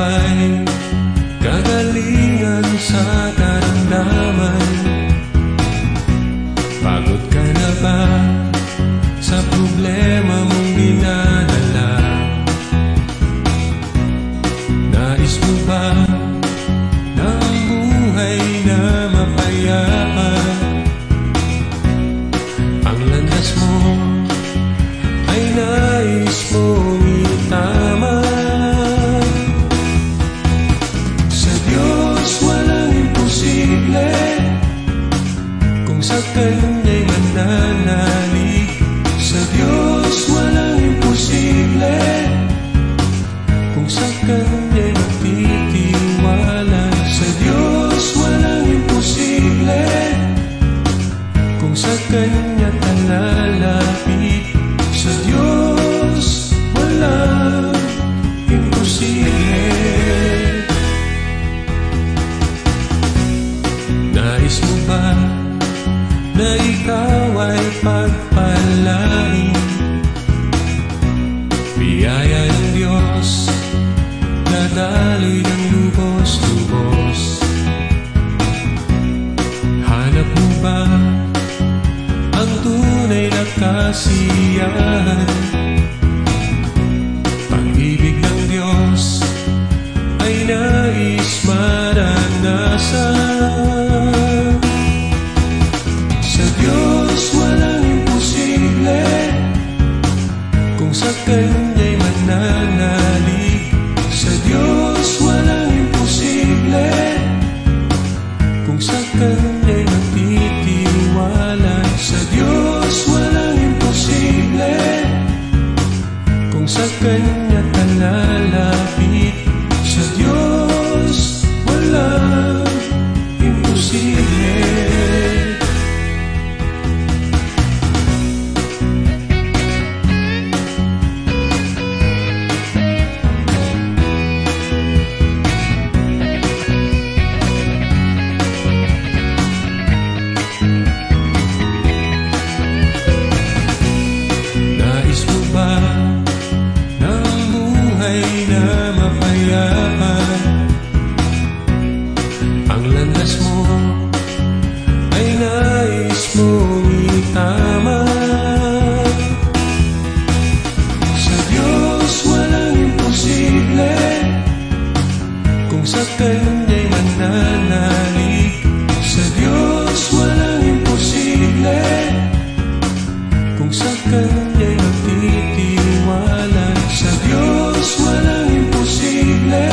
ba'y kagalingan sa karamdaman? Pagod ka na ba sa problema mong dinadala? Nais mo ba ng buhay na mapayapa? Ang landas mo ay nais mong itama. Sa Diyos walang imposible, kung sa Kanya'y mananalig. Sa Diyos walang imposible, kung sa Kanya'y magtitiwala. Sa Diyos walang imposible, kung sa Kanya talalapit. Sa Diyos walang imposible. Nais mo ba na ikaw ay pagpalain? Biyaya ng Diyos nadaloy ng lubos-lubos. Hanap mo ba ang tunay na kasiyahan? Pag-ibig ng Diyos ay nais maranasan. Sa Diyos walang imposible, kung sa Kanya'y mananalig. Sa Diyos walang imposible, kung sa Kanya'y magtitiwala. Sa Diyos walang imposible, kung sa Kanya talalapit. Sa Diyos walang imposible. Nais mo ba ng buhay na mapayapa? Ang landas mo ay nais mong itama. Sa Diyos walang imposible, kung sa Kanya'y mananalig. Sa Diyos walang imposible, kung sa Kanya'y magtitiwala. Sa Diyos walang imposible,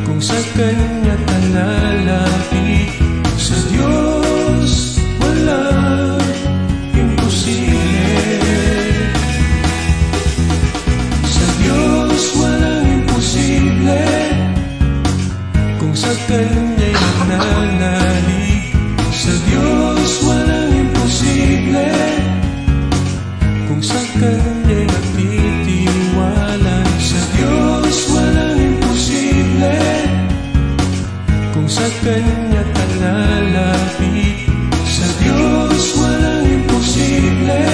kung sa Kanya talalapit. Sa Diyos walang imposible. Sa Diyos walang imposible, kung sa Kanya'y mananalig. Sa Diyos walang imposible, kung sa Kanya'y magtitiwala. Sa Diyos walang imposible, kung sa Kanya talalapit. Sa Diyos walang imposible,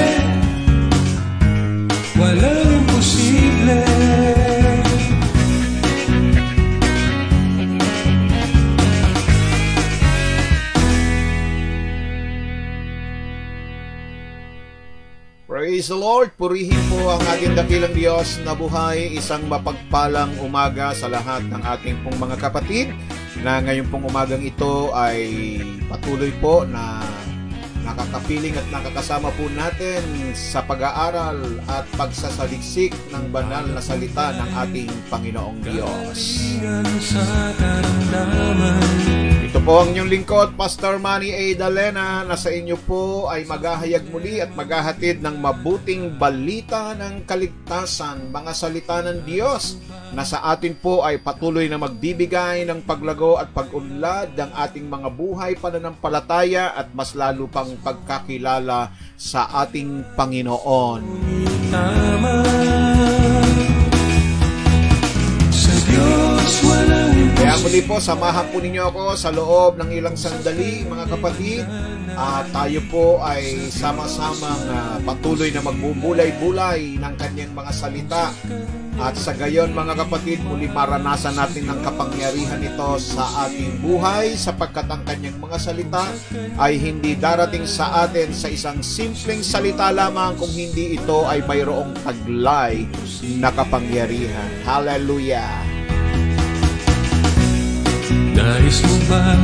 walang imposible. Praise the Lord! Purihin po ang ating dakilang Diyos na buhay. Isang mapagpalang umaga sa lahat ng ating pong mga kapatid na ngayon pong umagang ito ay patuloy po na nakakapiling at nakakasama po natin sa pag-aaral at pagsasaliksik ng banal na salita ng ating Panginoong Diyos. Ito po ang inyong lingkod, Pastor Manny A. Dalena, na sa inyo po ay maghahayag muli at maghahatid ng mabuting balita ng kaligtasan, mga salita ng Diyos na sa atin po ay patuloy na magbibigay ng paglago at pag-unlad ng ating mga buhay pananampalataya at mas lalo pang pagkakilala sa ating Panginoon. Sa Diyos walang imposible. Kaya muli po, samahan po ninyo ako sa loob ng ilang sandali, mga kapatid. Tayo po ay sama-samang patuloy na magbubulay-bulay ng kanyang mga salita At sa gayon mga kapatid, muli maranasan natin ang kapangyarihan nito sa ating buhay sapagkat ang kanyang mga salita ay hindi darating sa atin sa isang simpleng salita lamang kung hindi ito ay mayroong taglay na kapangyarihan. Hallelujah! Nais mo ba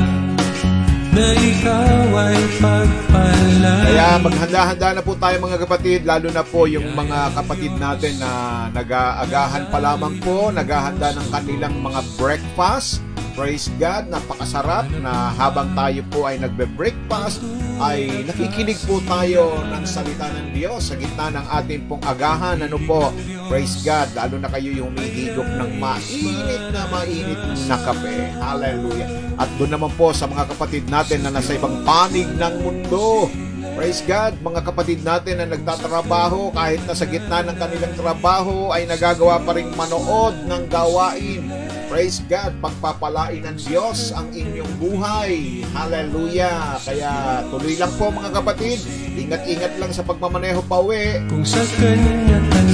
na ikaw ay pagpalain? Kaya maghanda-handa na po tayo mga kapatid, lalo na po yung mga kapatid natin na nag-aagahan pa lamang po, naghahanda ng kanilang mga breakfast. Praise God, napakasarap na habang tayo po ay nagbe-breakfast, ay nakikinig po tayo ng salita ng Diyos sa gitna ng ating pong agahan. Ano po? Praise God, lalo na kayo yung humihigop ng mainit na kape. Hallelujah. At doon naman po sa mga kapatid natin na nasa ibang panig ng mundo. Praise God, mga kapatid natin na nagtatrabaho, kahit na sa gitna ng kanilang trabaho ay nagagawa pa rin manood ng gawain. Praise God, pagpapalain ng Diyos ang inyong buhay. Hallelujah. Kaya tuloy lang po mga kapatid, ingat-ingat lang sa pagmamaneho pa uwi.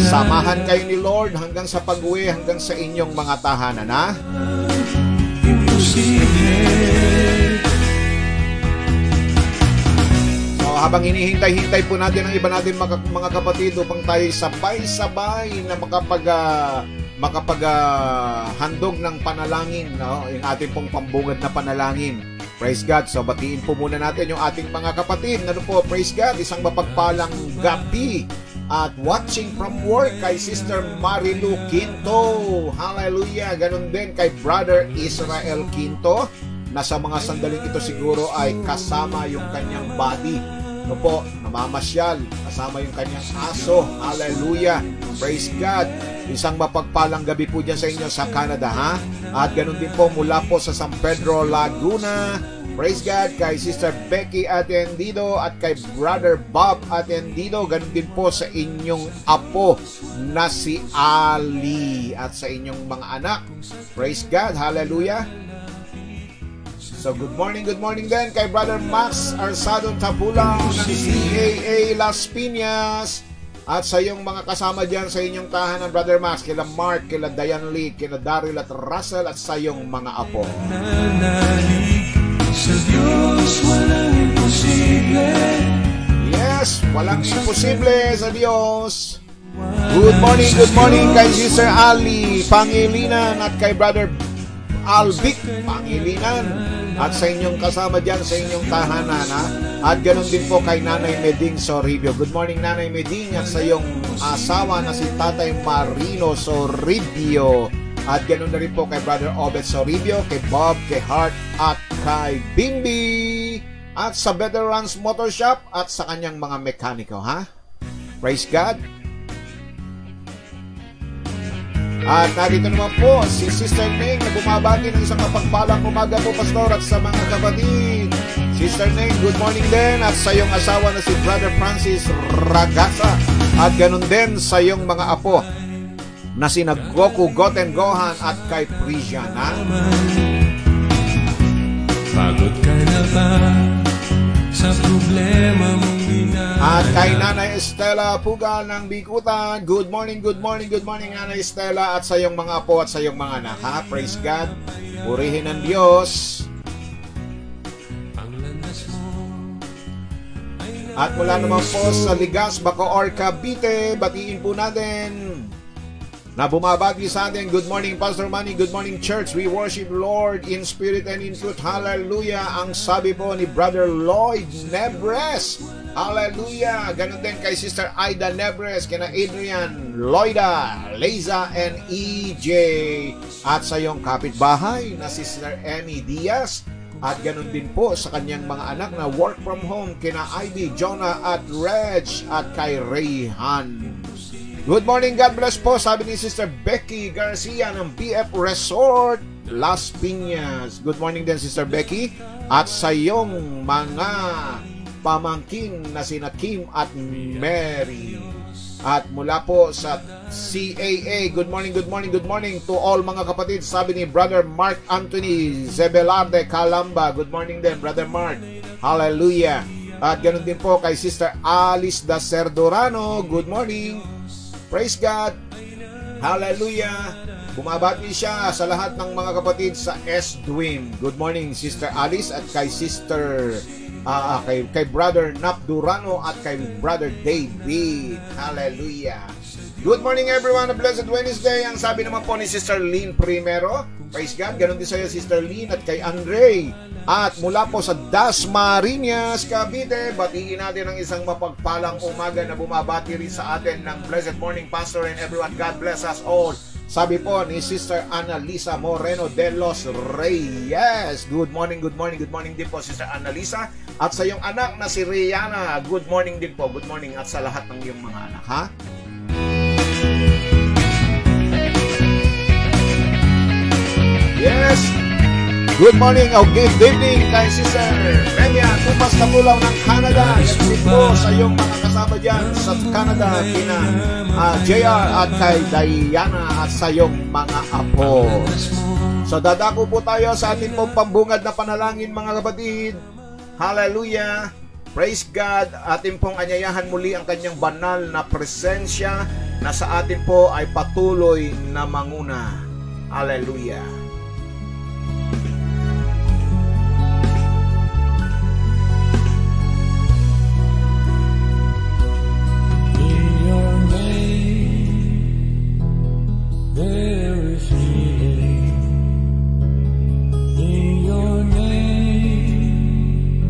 Samahan kayo ni Lord hanggang sa pag-uwi, hanggang sa inyong mga tahanan, ha? Habang hinihintay-hintay po natin ang iba natin mga kapatid upang tayo sabay-sabay na makapaghandog ng panalangin, no? Yung ating pong pambungad na panalangin. Praise God. So batiin po muna natin yung ating mga kapatid. Ano po, praise God, isang mapagpalang gabi at watching from work kay Sister Marilu Quinto. Hallelujah. Ganon din kay Brother Israel Quinto, na sa mga sandaling ito siguro ay kasama yung kanyang body. Ano po, namamasyal, kasama yung kanyang aso. Hallelujah. Praise God. Isang mapagpalang gabi po dyan sa inyo sa Canada, ha? At ganun din po mula po sa San Pedro, Laguna. Praise God. Kay Sister Becky Atendido at kay Brother Bob Atendido. Ganun din po sa inyong apo na si Ali at sa inyong mga anak. Praise God. Hallelujah. So good morning din kay Brother Max Arsadon Tapulaw ng CAA Las Piñas. At sa iyong mga kasama dyan sa inyong tahanan, Brother Max, kila Mark, kila Diane Lee, kila Daryl at Russell at sa iyong mga apo. Sa Diyos walang imposible. Yes, walang imposible sa Diyos. Good morning kay Sister Ali Pangilinan at kay Brother Albic Pangilinan at sa inyong kasama dyan sa inyong tahanan, ha? At ganoon din po kay Nanay Meding Soribio. Good morning Nanay Meding at sa iyong asawa na si Tatay Marino Soribio. At ganoon na rin po kay Brother Obed Soribio, kay Bob, kay Hart at kay Bimbi at sa Veterans Motor Shop at sa kanyang mga mekaniko, ha? Praise God. At narito naman po si Sister Neng na bumabati ng isang mapagpalang umaga po, Pastor, at sa mga kapatid. Sister Neng, good morning din. At sa iyong asawa na si Brother Francis Ragasa. At ganun din sa iyong mga apo na si Goku Goten Gohan at kay Prisiana. Pagod ka na ba sa problema mong at kay Nanay Estela Pugal ng Bikutan. Good morning Nanay Estela at sa iyong mga apo at sa iyong mga anak, ha? Praise God. Purihin ang Diyos. At mula naman po sa Ligas, Bacoor, Cavite, batiin po natin na bumabati sa atin. Good morning Pastor Manny, good morning church. We worship Lord in spirit and in truth. Hallelujah. Ang sabi po ni Brother Lloyd Nebres. Hallelujah. Ganun din kay Sister Aida Nebres, kina Adrian, Loida, Leiza, and EJ. At sa iyong kapitbahay na Sister Emmy Diaz. At ganun din po sa kanyang mga anak na work from home, kina Ivy, Jonah, at Reg, at kay Rayhan. Good morning, God bless po, sabi ni Sister Becky Garcia ng BF Resort, Las Piñas. Good morning din, Sister Becky. At sa iyong mga pamangkin na sina Kim at Mary. At mula po sa CAA, good morning to all mga kapatid, sabi ni Brother Mark Anthony Zebelarde Calamba. Good morning din, Brother Mark. Hallelujah. At ganun din po kay Sister Alice da Serdorano. Good morning. Praise God. Hallelujah! Bumabati siya sa lahat ng mga kapatid sa S-Dwim. Good morning, Sister Alice at kay Sister kay Brother Nap Durano at kay Brother David. Hallelujah! Good morning everyone, a blessed Wednesday. Ang sabi naman po ni Sister Lynn Primero, praise God. Ganon din sa'yo Sister Lynn at kay Andre. At mula po sa Dasmariñas, Cavite, batiin natin ang isang mapagpalang umaga na bumabati rin sa atin ng Blessed Morning Pastor and everyone. God bless us all. Sabi po ni Sister Annalisa Moreno de los Reyes. Good morning din po Sister Annalisa. At sa iyong anak na si Rihanna, good morning din po. Good morning at sa lahat ng iyong mga anak, ha? Yes! Good morning o good evening kay Sister Renia Tupas Kapulaw ng Canada. Yan po sa iyong mga kasama dyan sa Canada, kina JR at kay Diana at sa iyong mga apo. So dadako po tayo sa ating pong pambungad na panalangin mga kapatid. Hallelujah! Praise God! Ating pong anyayahan muli ang kanyang banal na presensya na sa atin po ay patuloy na manguna. Hallelujah! There is healing in your name.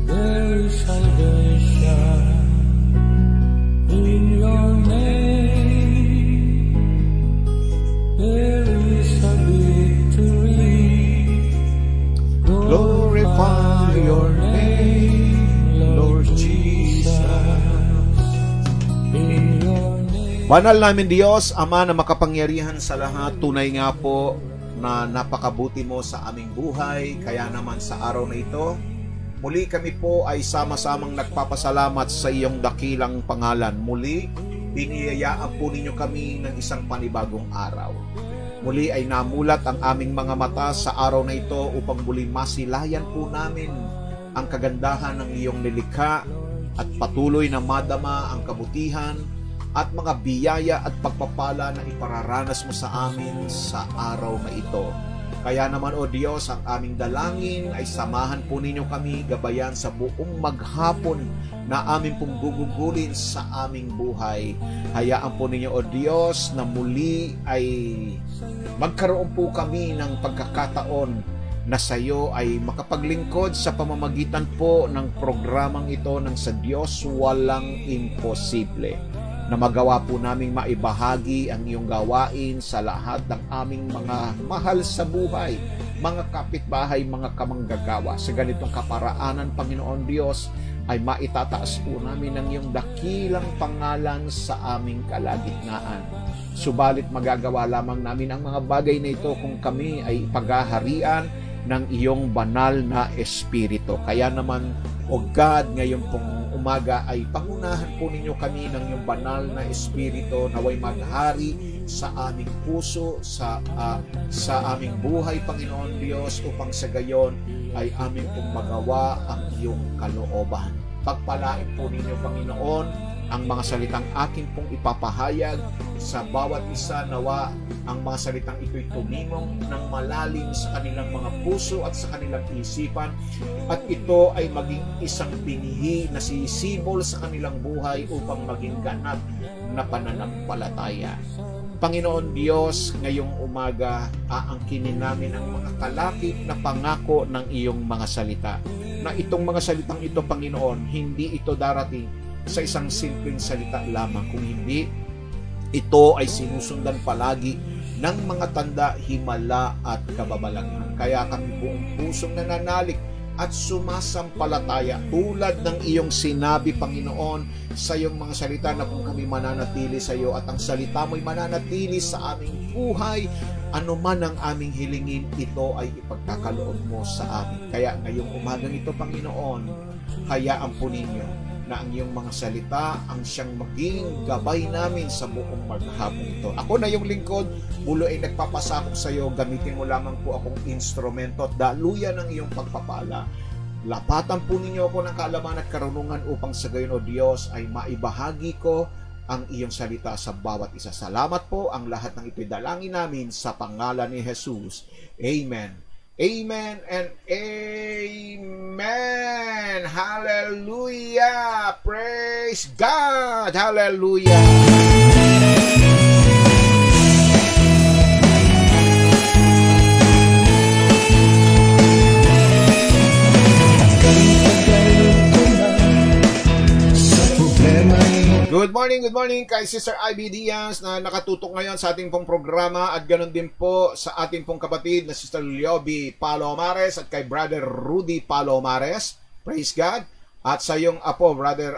There is salvation in your name. There is a victory. Glorify your name, Lord Jesus. In your Banal namin Diyos, Ama na makapangyarihan sa lahat, tunay nga po na napakabuti mo sa aming buhay. Kaya naman sa araw na ito, muli kami po ay sama-samang nagpapasalamat sa iyong dakilang pangalan. Muli, biniyayaan po ninyo kami ng isang panibagong araw. Muli ay namulat ang aming mga mata sa araw na ito upang muli masilayan po namin ang kagandahan ng iyong nilikha at patuloy na madama ang kabutihan at mga biyaya at pagpapala na ipararanas mo sa amin sa araw na ito. Kaya naman o Diyos, ang aming dalangin ay samahan po ninyo kami gabayan sa buong maghapon na aming pong gugugulin sa aming buhay. Hayaan po ninyo o Diyos na muli ay magkaroon po kami ng pagkakataon na sa iyo ay makapaglingkod sa pamamagitan po ng programang ito ng Sa Diyos Walang Imposible, na magawa po naming maibahagi ang iyong gawain sa lahat ng aming mga mahal sa buhay, mga kapitbahay, mga kamanggagawa. Sa ganitong kaparaanan, Panginoon Diyos, ay maitataas po namin ang iyong dakilang pangalan sa aming kalagitnaan. Subalit magagawa lamang namin ang mga bagay na ito kung kami ay paghaharian ng iyong banal na Espiritu. Kaya naman, O God, ngayon pong umaga ay pangunahan po ninyo kami ng iyong banal na Espiritu naway maghari sa aming puso, sa aming buhay, Panginoon Diyos, upang sa gayon ay aming pong magawa ang iyong kalooban. Pagpalain po ninyo, Panginoon, ang mga salitang akin pong ipapahayag sa bawat isa. Nawa ang mga salitang ito'y tumimong ng malalim sa kanilang mga puso at sa kanilang isipan, at ito ay maging isang binhi na sisibol sa kanilang buhay upang maging ganap na pananampalataya. Panginoon Diyos, ngayong umaga, aangkinin namin ang mga kalakip na pangako ng iyong mga salita. Na itong mga salitang ito, Panginoon, hindi ito darating sa isang simpleng salita lamang, kung hindi ito ay sinusundan palagi ng mga tanda, himala at kababalaghan. Kaya kami buong pusong nananalig at sumasampalataya tulad ng iyong sinabi, Panginoon, sa iyong mga salita na kung kami mananatili sa iyo at ang salita mo'y mananatili sa aming buhay, anuman ang aming hilingin, ito ay ipagkakaloob mo sa amin. Kaya ngayong umagang ito, Panginoon, hayaan po ninyo na ang iyong mga salita ang siyang maging gabay namin sa buong maghapon ito. Ako na yung lingkod, mulo ay nagpapasakop sa iyo. Gamitin mo lamang po akong instrumento at daluyan ng iyong pagpapala. Lapatan po ninyo ako ng kaalaman at karunungan upang sa gayon, O Diyos, ay maibahagi ko ang iyong salita sa bawat isa. Salamat po, ang lahat ng ito'y dalangin namin sa pangalan ni Jesus. Amen. Amen and amen. Hallelujah. Praise God. Hallelujah. Good morning kay Sister Ivy Diaz na nakatutok ngayon sa ating pong programa at ganoon din po sa ating pong kapatid na Sister Lioby Palomares at kay Brother Rudy Palomares. Praise God. At sa yung apo, Brother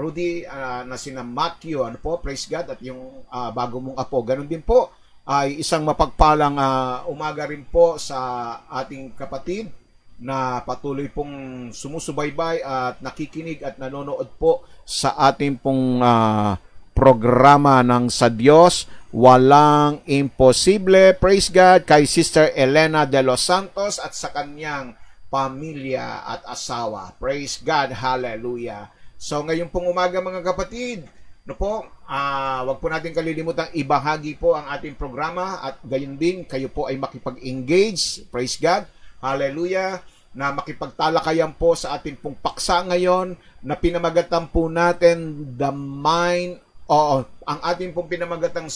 Rudy na sina Matthew, ano po, praise God. At yung bago mong apo, ganoon din po ay isang mapagpalang umaga rin po sa ating kapatid na patuloy pong sumusubaybay at nakikinig at nanonood po sa ating pong programa ng Sa Diyos Walang Imposible. Praise God kay Sister Elena de los Santos at sa kanyang pamilya at asawa. Praise God. Hallelujah. So ngayon pong umaga mga kapatid, no po, wag po natin kalilimutang ibahagi po ang ating programa at gayon din kayo po ay makipag-engage. Praise God. Hallelujah, na makipagtalakayan po sa ating pong paksa ngayon na pinamagatan po natin the mind, ang ating pong pinamagatang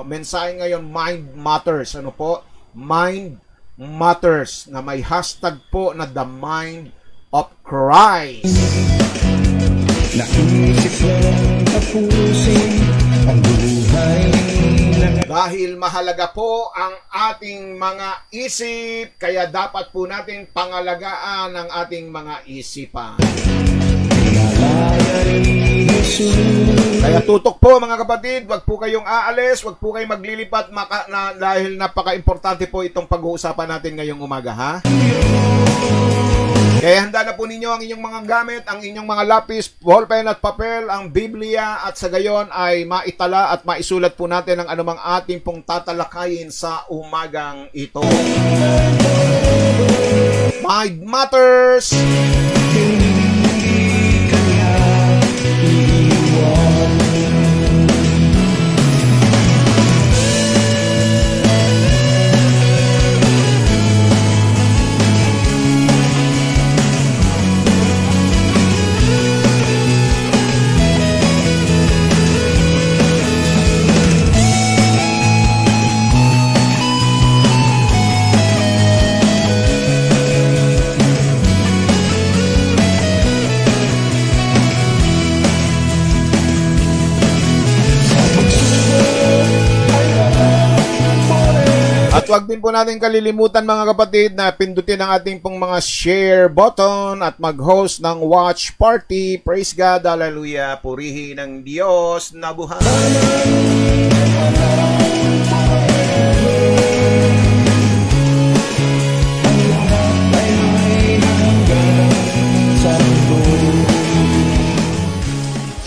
mensahe ngayon, Mind Matters. Ano po? Mind Matters, na may hashtag po na The Mind of Christ. Naisip lang tapusin ang buhay. Dahil mahalaga po ang ating mga isip, kaya dapat po natin pangalagaan ang ating mga isipan. Kaya tutok po mga kapatid, wag po kayong aalis, wag po kayong maglilipat dahil napaka-importante po itong pag-uusapan natin ngayong umaga, ha? Kaya handa na po ninyo ang inyong mga gamit, ang inyong mga lapis, ballpen at papel, ang Biblia, at sa gayon ay maitala at maisulat po natin ang anumang ating pong tatalakayin sa umagang ito. Mind Matters! At wag din po natin kalilimutan mga kapatid na pindutin ang ating pong mga share button at mag-host ng watch party. Praise God, hallelujah, purihin ng Diyos na buhay.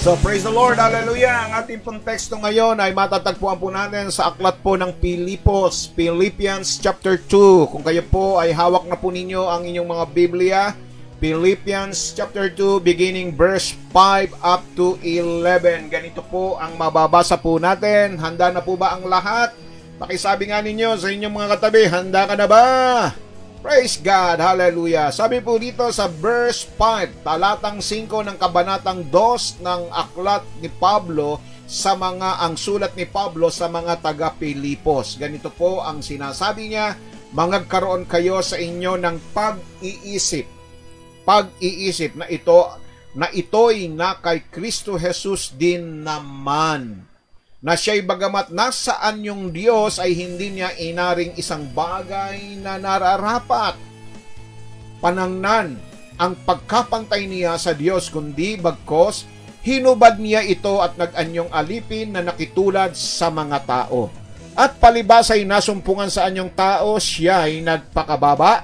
So praise the Lord, hallelujah. Ang ating pong teksto ngayon ay matatagpuan po natin sa aklat po ng Pilipos, Philippians chapter 2. Kung kayo po ay hawak na po ninyo ang inyong mga Biblia, Philippians chapter 2 beginning verse 5 up to 11. Ganito po ang mababasa po natin. Handa na po ba ang lahat? Pakisabi nga ninyo sa inyong mga katabi, handa ka na ba? Praise God, hallelujah. Sabi po dito sa verse 5, talatang 5 ng kabanatang 2 ng aklat ni Pablo ang sulat ni Pablo sa mga taga-Pilipos. Ganito po ang sinasabi niya, magkaroon kayo sa inyo ng pag-iisip. Pag-iisip na ito'y na kay Kristo Jesus din naman. Na siya'y bagamat nasaan yung Diyos ay hindi niya inaring isang bagay na nararapat panangnan ang pagkapantay niya sa Diyos, kundi bagkos hinubad niya ito at nag-anyong alipin na nakitulad sa mga tao. At palibas ay nasumpungan sa anyong tao, siya'y nagpakababa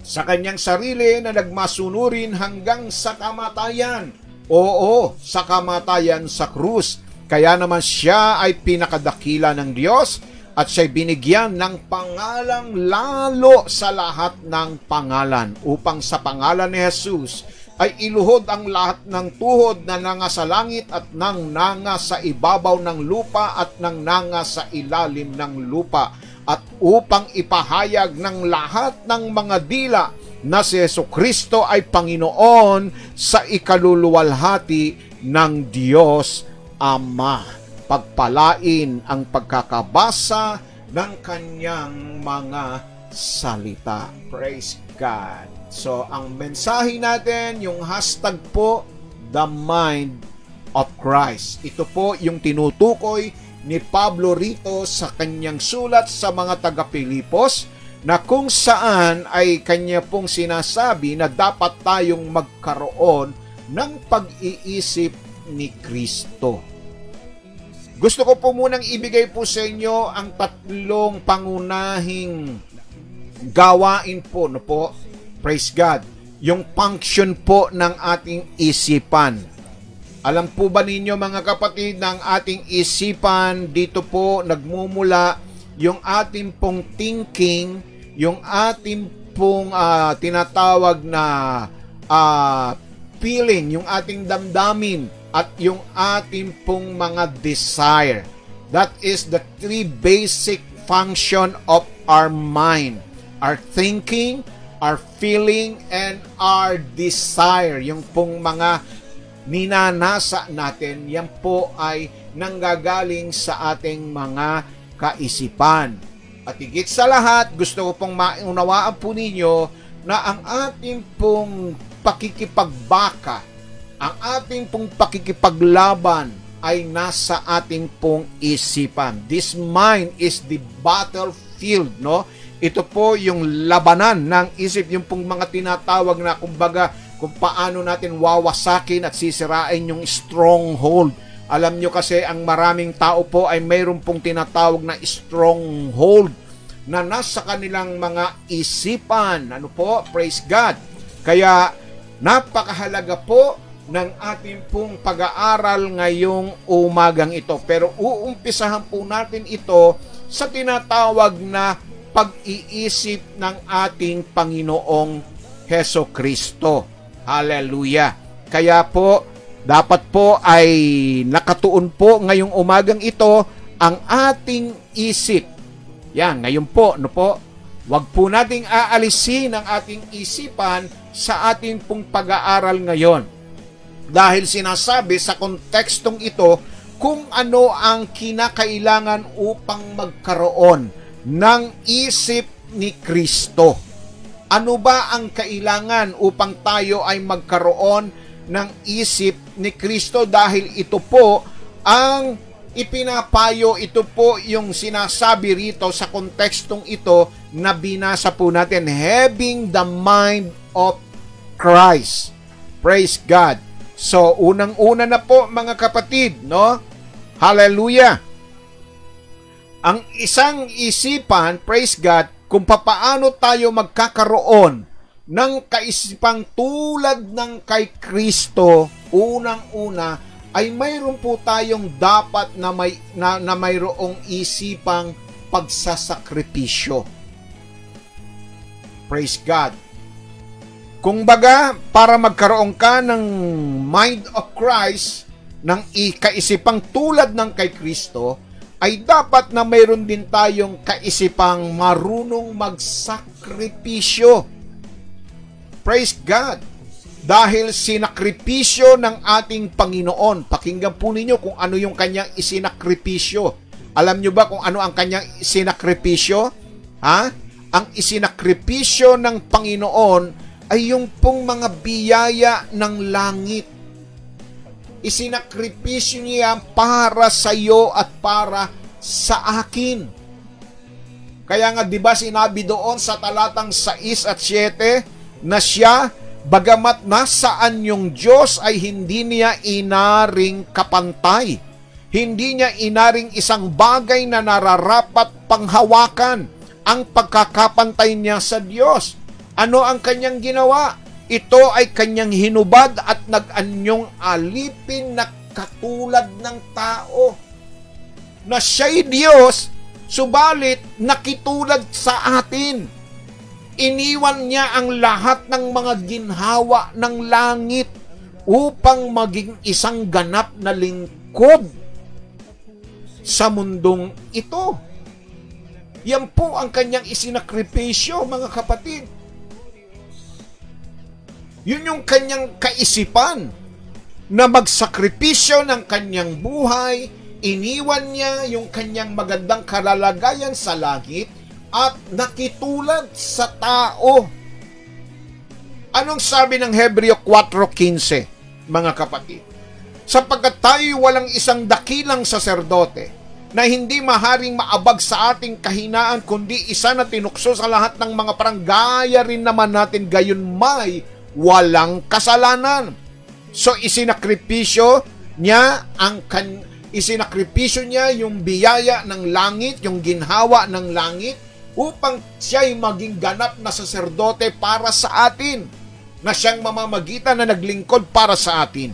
sa kanyang sarili na nagmasunurin hanggang sa kamatayan. Oo, sa kamatayan sa krus. Kaya naman siya ay pinakadakila ng Diyos at siya'y binigyan ng pangalang lalo sa lahat ng pangalan, upang sa pangalan ni Jesus ay iluhod ang lahat ng tuhod na nanga sa langit at nang nanga sa ibabaw ng lupa at nang nanga sa ilalim ng lupa, at upang ipahayag ng lahat ng mga dila na si Jesucristo ay Panginoon sa ikaluluwalhati ng Diyos Ama. Pagpalain ang pagkakabasa ng kanyang mga salita. Praise God. So, ang mensahe natin, yung hashtag po, The Mind of Christ. Ito po yung tinutukoy ni Pablo rito sa kanyang sulat sa mga taga-Pilipos, na kung saan ay kanya pong sinasabi na dapat tayong magkaroon ng pag-iisip ni Kristo. Gusto ko po munang ibigay po sa inyo ang tatlong pangunahing gawain po, no po? Praise God. Yung function po ng ating isipan. Alam po ba ninyo mga kapatid, ng ating isipan, dito po nagmumula yung ating pong thinking, yung ating pong tinatawag na feeling, yung ating damdamin, at yung ating pong mga desire. That is the three basic function of our mind. Our thinking, our feeling, and our desire. Yung pong mga ninanasa natin, yan po ay nanggagaling sa ating mga kaisipan. At higit sa lahat, gusto ko pong maunawaan po ninyo na ang ating pong pakikipagbaka, ang ating pong pakikipaglaban ay nasa ating pong isipan. This mind is the battlefield, no? Ito po yung labanan ng isip, yung pong mga tinatawag na kumbaga kung paano natin wawasakin at sisirain yung stronghold. Alam nyo kasi ang maraming tao po ay mayroon pong tinatawag na stronghold na nasa kanilang mga isipan. Ano po? Praise God. Kaya napakahalaga po ng ating pong pag-aaral ngayong umagang ito. Pero uumpisahan po natin ito sa tinatawag na pag-iisip ng ating Panginoong Hesukristo. Hallelujah. Kaya po, dapat po ay nakatuon po ngayong umagang ito ang ating isip. Yan, ngayon po, no po? Wag po nating aalisin ang ating isipan sa ating pong pag-aaral ngayon. Dahil sinasabi sa kontekstong ito kung ano ang kinakailangan upang magkaroon ng isip ni Kristo. Ano ba ang kailangan upang tayo ay magkaroon ng isip ni Kristo? Dahil ito po ang ipinapayo, ito po yung sinasabi rito sa kontekstong ito na binasa po natin, having the mind of Christ. Praise God. So, unang-una na po mga kapatid, no? Hallelujah! Ang isang isipan, praise God, kung papaano tayo magkakaroon ng kaisipang tulad ng kay Kristo, unang-una, ay mayroon po tayong dapat na mayroong isipang pagsasakripisyo. Praise God! Kung baga, para magkaroon ka ng mind of Christ, ng kaisipang tulad ng kay Kristo, ay dapat na mayroon din tayong kaisipang marunong magsakripisyo. Praise God! Dahil sinakripisyo ng ating Panginoon. Pakinggan po ninyo kung ano yung kanyang isinakripisyo. Alam nyo ba kung ano ang kanyang isinakripisyo? Ha? Ang isinakripisyo ng Panginoon ay yung pong mga biyaya ng langit. Isinakripisyo niya para sa iyo at para sa akin. Kaya nga 'di ba sinabi doon sa talatang 6 at 7 na siya, bagamat nasaan yung Diyos, ay hindi niya inaring kapantay. Hindi niya inaring isang bagay na nararapat panghawakan ang pagkakapantay niya sa Diyos. Ano ang kanyang ginawa? Ito ay kanyang hinubad at nag-anyong alipin na katulad ng tao. Na siya'y Diyos, subalit nakitulad sa atin. Iniwan niya ang lahat ng mga ginhawa ng langit upang maging isang ganap na lingkod sa mundong ito. Yan po ang kanyang isinakripisyo, mga kapatid. Yun yung kanyang kaisipan na magsakripisyo ng kanyang buhay. Iniwan niya yung kanyang magandang kalalagayan sa langit at nakitulad sa tao. Anong sabi ng Hebreo 4:15, mga kapatid? Sapagkat tayo walang isang dakilang saserdote na hindi maharing maabag sa ating kahinaan, kundi isa na tinukso sa lahat ng mga parang gaya rin naman natin, gayon may walang kasalanan. So isinakripisyo niya yung biyaya ng langit, yung ginhawa ng langit, upang siya'y maging ganap na saserdote para sa atin, na siyang mamamagitan na naglingkod para sa atin.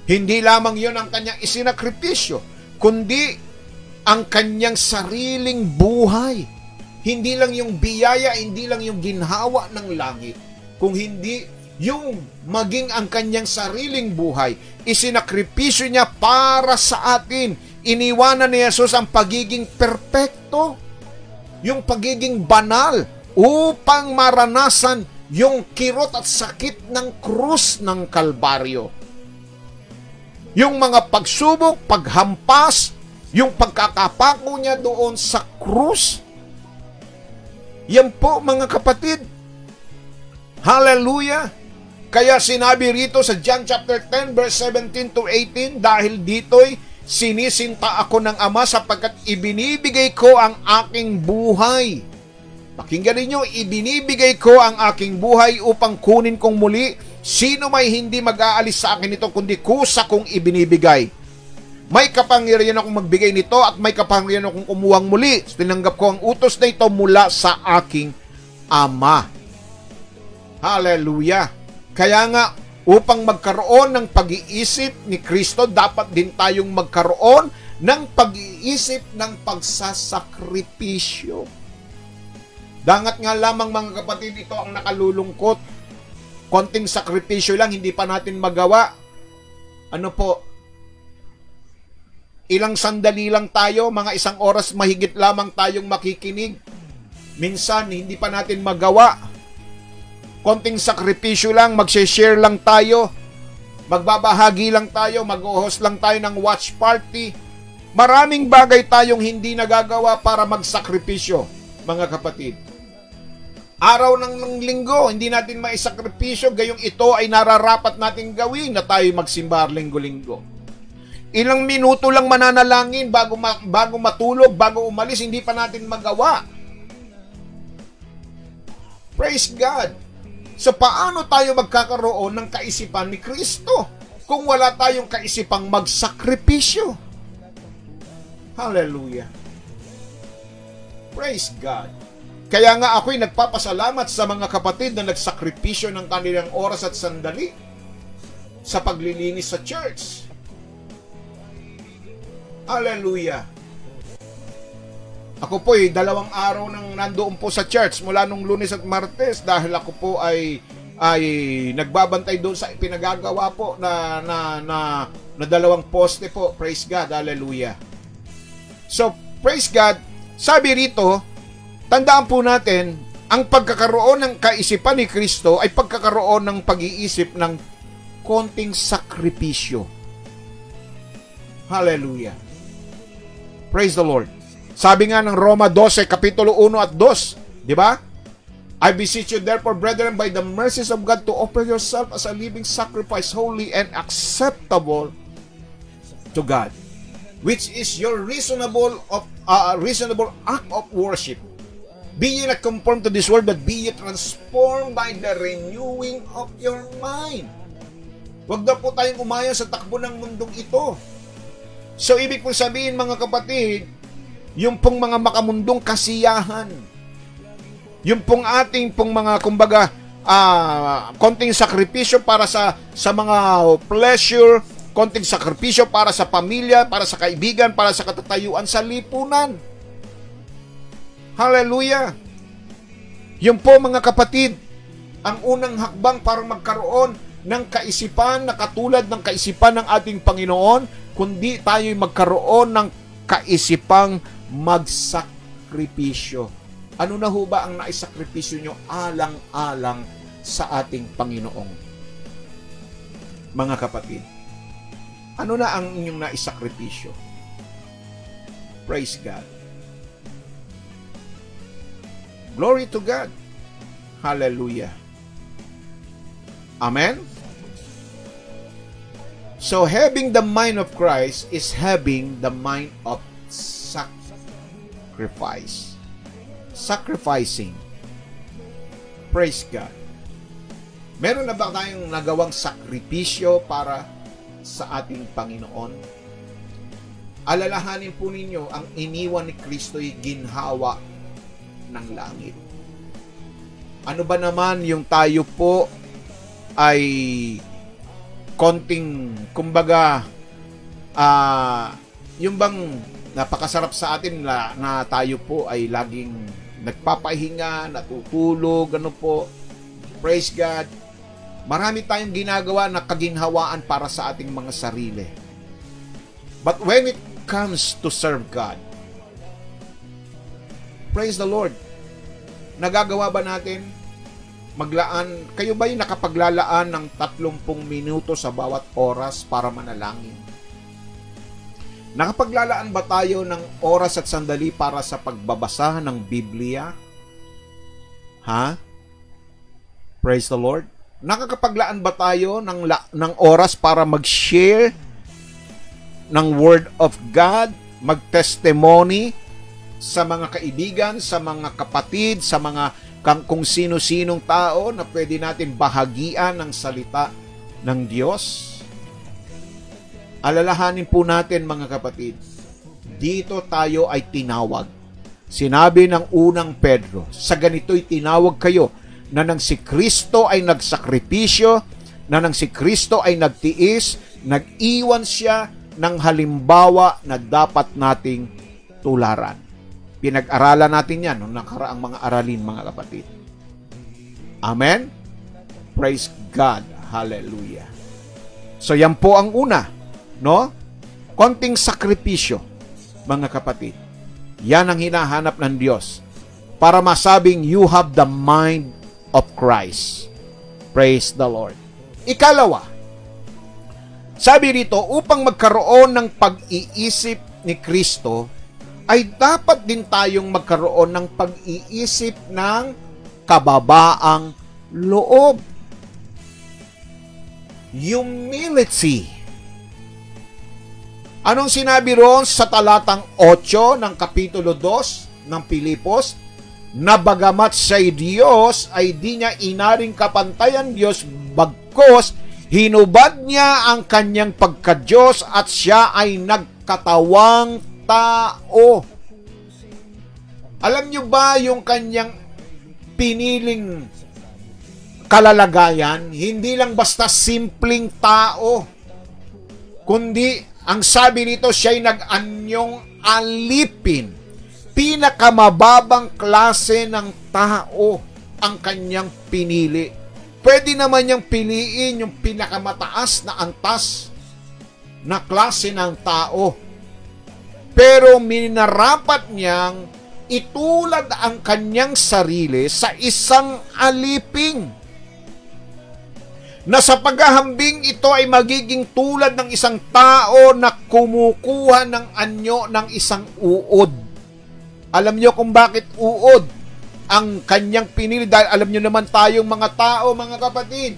Hindi lamang yon ang kanyang isinakripisyo, kundi ang kanyang sariling buhay. Hindi lang yung biyaya, hindi lang yung ginhawa ng langit, kung hindi yung maging ang kanyang sariling buhay. Isinakripisyo niya para sa atin. Iniwanan ni Jesus ang pagiging perpekto, yung pagiging banal, upang maranasan yung kirot at sakit ng krus ng Kalbaryo. Yung mga pagsubok, paghampas, yung pagkakapako niya doon sa krus. Yan po, mga kapatid. Hallelujah! Kaya sinabi rito sa John chapter 10 verse 17 to 18, dahil dito'y sinisinta ako ng Ama sapagkat ibinibigay ko ang aking buhay. Pakinggan ninyo, ibinibigay ko ang aking buhay upang kunin kong muli. Sino may hindi mag-aalis sa akin ito, kundi kusa kong ibinibigay. May kapangyarihan akong magbigay nito at may kapangyarihan akong kumuhang muli. Tinanggap ko ang utos na ito mula sa aking Ama. Hallelujah! Kaya nga, upang magkaroon ng pag-iisip ni Kristo, dapat din tayong magkaroon ng pag-iisip ng pagsasakripisyo. Dangat nga lamang, mga kapatid, ito ang nakalulungkot. Konting sakripisyo lang, hindi pa natin magawa. Ano po? Ilang sandali lang tayo, mga isang oras mahigit lamang tayong makikinig. Minsan, hindi pa natin magawa. Konting sakripisyo lang, mag-share lang tayo, magbabahagi lang tayo, mag-host lang tayo ng watch party. Maraming bagay tayong hindi nagagawa para magsakripisyo, mga kapatid. Araw ng linggo, hindi natin maisakripisyo, gayong ito ay nararapat nating gawin na tayo magsimba linggo-linggo. Ilang minuto lang mananalangin bago matulog, bago umalis, hindi pa natin magawa. Praise God! So, paano tayo magkakaroon ng kaisipan ni Kristo kung wala tayong kaisipang magsakripisyo? Hallelujah! Praise God! Kaya nga ako'y nagpapasalamat sa mga kapatid na nagsakripisyo ng kanilang oras at sandali sa paglilinis sa church. Hallelujah! Ako po 2 araw nang nandoon po sa church mula nung Lunes at Martes dahil ako po ay nagbabantay doon sa pinagagawa po na 2 poste po. Praise God. Hallelujah. So, praise God. Sabi rito, tandaan po natin, ang pagkakaroon ng kaisipan ni Kristo ay pagkakaroon ng pag-iisip ng konting sakripisyo. Hallelujah. Praise the Lord. Sabi nga ng Roma 12, Kapitulo 1 at 2, di ba? I beseech you therefore, brethren, by the mercies of God, to offer yourself as a living sacrifice, holy and acceptable to God, which is your reasonable act of worship. Be ye not conformed to this world, but be ye transformed by the renewing of your mind. Huwag na po tayong umaya sa takbo ng mundong ito. So, ibig po sabihin, mga kapatid, yung pong mga makamundong kasiyahan, yung pong ating pong mga, kumbaga, konting sakripisyo para sa mga pleasure, konting sakripisyo para sa pamilya, para sa kaibigan, para sa katatayuan sa lipunan. Hallelujah! Yun po mga kapatid, ang unang hakbang para magkaroon ng kaisipan na katulad ng kaisipan ng ating Panginoon, kundi tayo'y magkaroon ng kaisipang magsakripisyo. Ano na ho ba ang naisakripisyo nyo alang-alang sa ating Panginoong? Mga kapatid, ano na ang inyong naisakripisyo? Praise God. Glory to God. Hallelujah. Amen? So, having the mind of Christ is having the mind of sacrifice. Sacrificing. Praise God. Meron na ba tayong nagawang sakripisyo para sa ating Panginoon? Alalahanin po ninyo, ang iniwan ni Kristo'y ginhawa ng langit. Ano ba naman yung tayo po ay konting, kumbaga, yung bang napakasarap sa atin na tayo po ay laging nagpapahinga, natutulog, ano po, praise God. Marami tayong ginagawa na kaginhawaan para sa ating mga sarili. But when it comes to serve God, praise the Lord, nagagawa ba natin maglaan? Kayo ba'y nakapaglalaan ng 30 minuto sa bawat oras para manalangin? Nakapaglalaan ba tayo ng oras at sandali para sa pagbabasa ng Biblia? Ha? Praise the Lord. Nakakapaglaan ba tayo ng oras para mag-share ng Word of God, mag-testimony sa mga kaibigan, sa mga kapatid, sa mga kung sino-sinong tao na pwede natin bahagian ng salita ng Diyos? Alalahanin po natin mga kapatid, dito tayo ay tinawag. Sinabi ng unang Pedro, sa ganito'y tinawag kayo, na nang si Kristo ay nagsakripisyo, na nang si Kristo ay nagtiis, nag-iwan siya ng halimbawa na dapat nating tularan. Pinag-aralan natin yan noong nakaraang mga aralin, mga kapatid. Amen? Praise God. Hallelujah. So yan po ang una, no? Konting sakripisyo, mga kapatid. Yan ang hinahanap ng Diyos para masabing you have the mind of Christ. Praise the Lord. Ikalawa, sabi rito, upang magkaroon ng pag-iisip ni Kristo, ay dapat din tayong magkaroon ng pag-iisip ng kababaang loob. Humility. Anong sinabi roon sa talatang 8 ng kapitulo 2 ng Pilipos? Na bagamat siya'y Diyos, ay di niya inaring kapantayan Diyos, bagkus hinubad niya ang kanyang pagka-Diyos at siya ay nagkatawang tao. Alam niyo ba yung kanyang piniling kalalagayan? Hindi lang basta simpleng tao, kundi ang sabi nito, siya'y nag-anyong alipin. Pinakamababang klase ng tao ang kanyang pinili. Pwede naman niyang piliin yung pinakamataas na antas na klase ng tao. Pero minarapat niyang itulad ang kanyang sarili sa isang aliping, na sa paghahambing ito ay magiging tulad ng isang tao na kumukuha ng anyo ng isang uod. Alam niyo kung bakit uod ang kanyang pinili? Dahil alam niyo naman tayong mga tao, mga kapatid,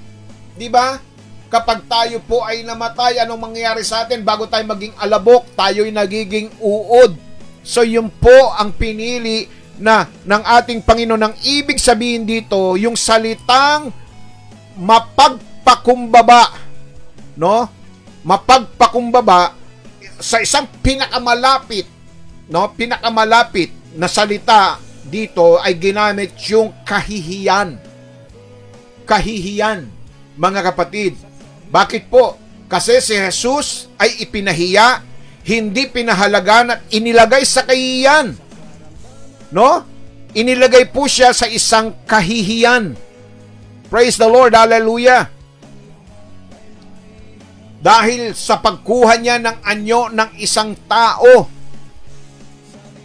di ba? Kapag tayo po ay namatay, anong mangyayari sa atin? Bago tayo maging alabok, tayo'y nagiging uod. So yun po ang pinili na ng ating Panginoon. Ang ibig sabihin dito, yung salitang mapagpakumbaba, no? Mapagpakumbaba sa isang pinakamalapit, no? Pinakamalapit na salita dito ay ginamit yung kahihiyan. Kahihiyan, mga kapatid. Bakit po? Kasi si Jesus ay ipinahiya, hindi pinahalagan at inilagay sa kahihiyan. No? inilagay po siya sa isang kahihiyan. Praise the Lord, hallelujah. Dahil sa pagkuha niya ng anyo ng isang tao,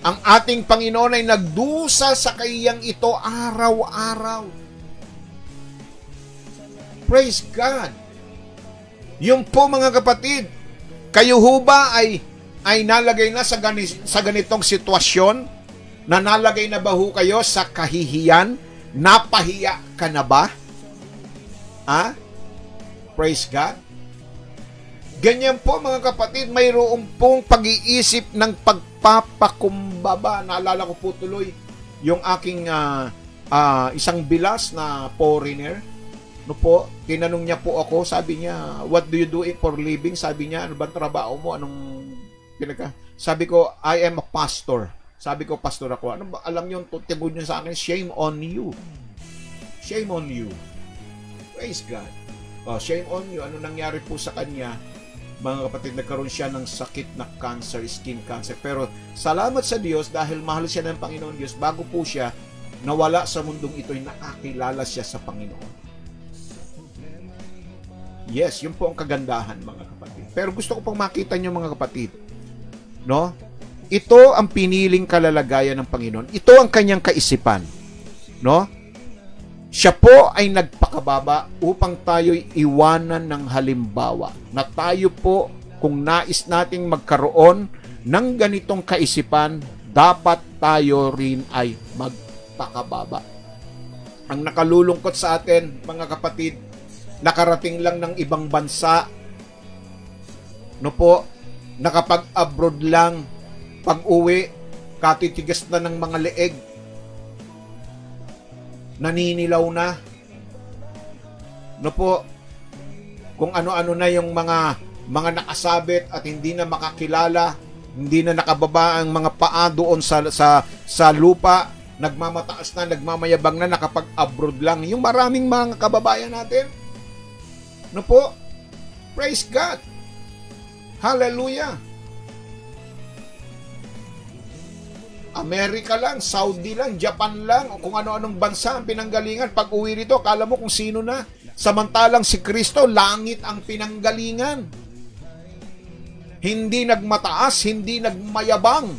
ang ating Panginoon ay nagdusa sa kahihiyang ito araw-araw. Praise God. Yung po mga kapatid, kayo ho ba ay nalagay na sa ganitong sitwasyon? Na nalagay na ba ho kayo sa kahihiyan? Napahiya ka na ba? Praise God. Ganyan po mga kapatid, mayroon pong pag-iisip ng pagpapakumbaba. Naalala ko po tuloy yung aking isang bilas na foreigner. No po, tinanong niya po ako, sabi niya, what do you do for living? Sabi niya, ano ba trabaho mo? Sabi ko, I am a pastor. Sabi ko, pastor ako. Ano ba, alam niyo, tibod niyo sa akin, shame on you. Shame on you. Praise God. Shame on you. Ano nangyari po sa kanya? Mga kapatid, nagkaroon siya ng sakit na cancer, skin cancer. Pero salamat sa Diyos dahil mahal siya ng Panginoon Diyos. Bago po siya nawala sa mundong ito'y nakakilala siya sa Panginoon. Yes, yun po ang kagandahan mga kapatid. Pero gusto ko pong makita nyo mga kapatid, no? Ito ang piniling kalalagayan ng Panginoon. Ito ang kanyang kaisipan, no? Siya po ay nagpakababa upang tayo'y iwanan ng halimbawa na tayo po, kung nais nating magkaroon ng ganitong kaisipan, dapat tayo rin ay magpakababa. Ang nakalulungkot sa atin, mga kapatid, nakarating lang ng ibang bansa, no po, nakapag-abroad lang, pag-uwi, katitigas na ng mga leeg, naninilaw na, no po, kung ano-ano na yung mga nakasabit at hindi na makakilala, hindi na nakababa ang mga paa doon sa lupa, nagmamataas na, nagmamayabang na, nakapag-abroad lang. Yung maraming mga kababayan natin, no po, praise God, hallelujah. Amerika lang, Saudi lang, Japan lang, o kung ano-anong bansa ang pinanggalingan. Pag uwi rito, akala mo kung sino na. Samantalang si Kristo, langit ang pinanggalingan. Hindi nagmataas, hindi nagmayabang.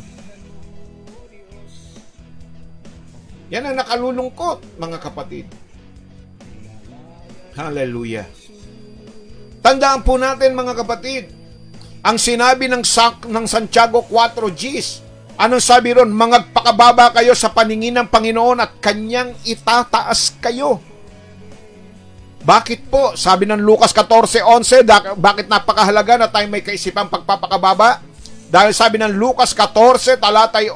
Yan ang nakalulungkot, mga kapatid. Hallelujah. Tandaan po natin, mga kapatid, ang sinabi ng Santiago 4:10, anong sabi ron? Mangagpakababa kayo sa paningin ng Panginoon at kanyang itataas kayo. Bakit po? Sabi ng Lucas 14:11, bakit napakahalaga na tayo may kaisipang pagpapakababa? Dahil sabi ng Lucas 14 talatay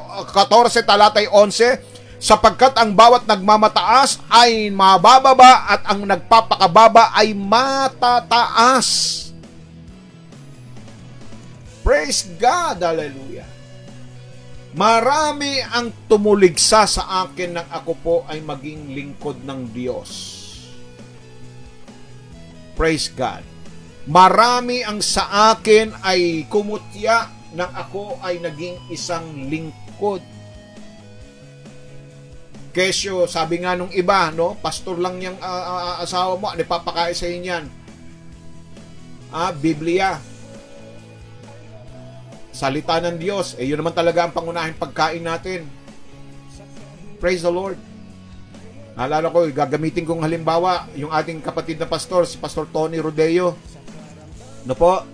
11, sapagkat ang bawat nagmamataas ay mabababa at ang nagpapakababa ay matataas. Praise God, hallelujah. Marami ang tumuligsa sa akin nang ako po ay maging lingkod ng Diyos. Praise God. Marami ang sa akin ay kumutya nang ako ay naging isang lingkod. Kesyo, sabi nga nung iba, no, pastor lang yung asawa mo, ano papakain sa inyo yan? Biblia. Salita ng Diyos, yun naman talaga ang pangunahing pagkain natin. Praise the Lord. Naalala ko, gagamitin kong halimbawa, yung ating kapatid na pastor, si Pastor Tony Rodeo. No po,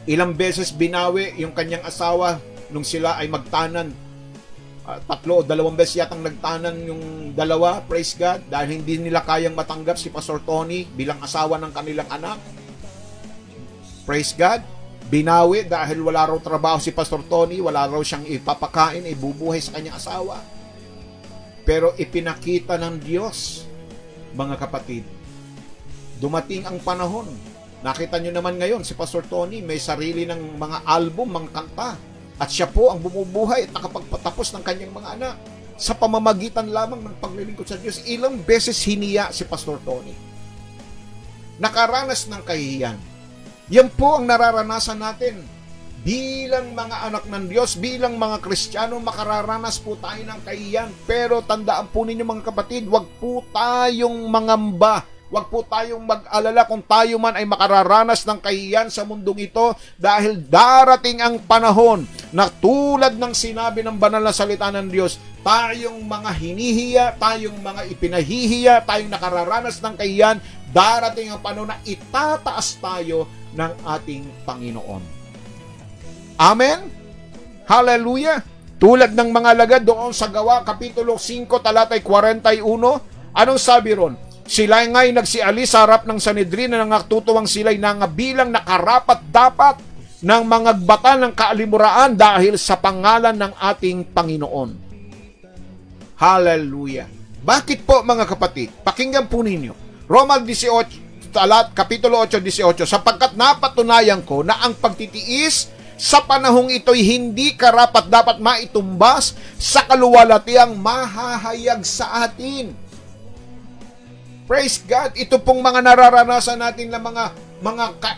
ilang beses binawi yung kanyang asawa nung sila ay magtanan. 3 o 2 beses yatang nagtanan yung dalawa, praise God, dahil hindi nila kayang matanggap si Pastor Tony bilang asawa ng kanilang anak. Praise God. Binawi dahil wala raw trabaho si Pastor Tony, wala raw siyang ipapakain, ibubuhay sa kanyang asawa. Pero ipinakita ng Diyos, mga kapatid, dumating ang panahon. Nakita nyo naman ngayon, si Pastor Tony may sarili ng mga album, mga kanta. At siya po ang bumubuhay at nakapagpatapos ng kanyang mga anak sa pamamagitan lamang ng paglilingkod sa Diyos. Ilang beses hiniya si Pastor Tony. Nakaranas ng kahihiyan. Yan po ang nararanasan natin Bilang mga anak ng Diyos, bilang mga Kristiyano, makararanas po tayo ng kahihiyan. Pero tandaan po ninyo mga kapatid, wag po tayong mangamba. Wag po tayong mag-alala kung tayo man ay makararanas ng kahihiyan sa mundong ito, dahil darating ang panahon na tulad ng sinabi ng banal na salita ng Diyos, tayong mga hinihiya, tayong mga ipinahihiya, tayong nakararanas ng kahihiyan, darating ang panahon na itataas tayo ng ating Panginoon. Amen? Hallelujah! Tulad ng mga alagad doon sa Gawa, Kapitulo 5, talatay 41, anong sabi ron? Sila nga'y nagsialis sa harap ng Sanhedrin na nangatutuwang sila'y nangabilang na karapat-dapat ng mga bata ng kaalimuraan dahil sa pangalan ng ating Panginoon. Hallelujah! Bakit po mga kapatid? Pakinggan po ninyo. Roma 18, Kapitulo 8, 18, sapagkat napatunayan ko na ang pagtitiis sa panahong ito'y hindi karapat-dapat maitumbas sa kaluwalhatiang mahahayag sa atin. Praise God! Ito pong mga nararanasan natin na mga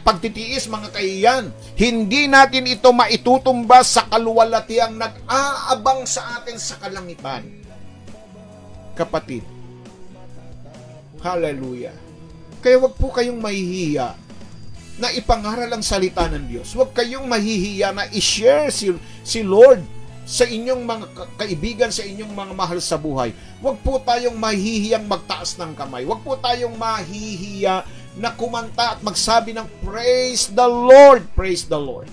pagtitiis, mga kahihiyan, hindi natin ito maitutumbas sa kaluwalhatiang nag-aabang sa atin sa kalangitan. Kapatid, hallelujah! Kaya wag po kayong mahihiya na ipangaral ang salita ng Diyos. Huwag kayong mahihiya na i-share si Lord sa inyong mga kaibigan, sa inyong mga mahal sa buhay. Huwag po tayong mahihiyang magtaas ng kamay. Huwag po tayong mahihiya na kumanta at magsabi ng praise the Lord, praise the Lord.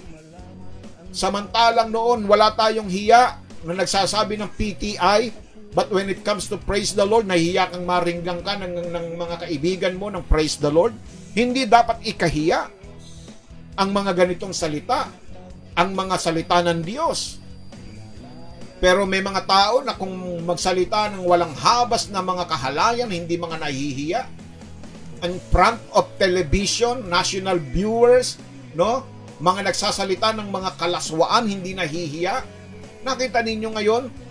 Samantalang noon, wala tayong hiya na nagsasabi ng PTI, but when it comes to praise the Lord, nahihiya kang maringgang ka ng mga kaibigan mo ng praise the Lord. Hindi dapat ikahiya ang mga ganitong salita, ang mga salita ng Diyos. Pero may mga tao na kung magsalita ng walang habas na mga kahalayan, hindi mga nahihiya. In front of television, national viewers, no? Mga nagsasalita ng mga kalaswaan, hindi nahihiya. Nakita ninyo ngayon,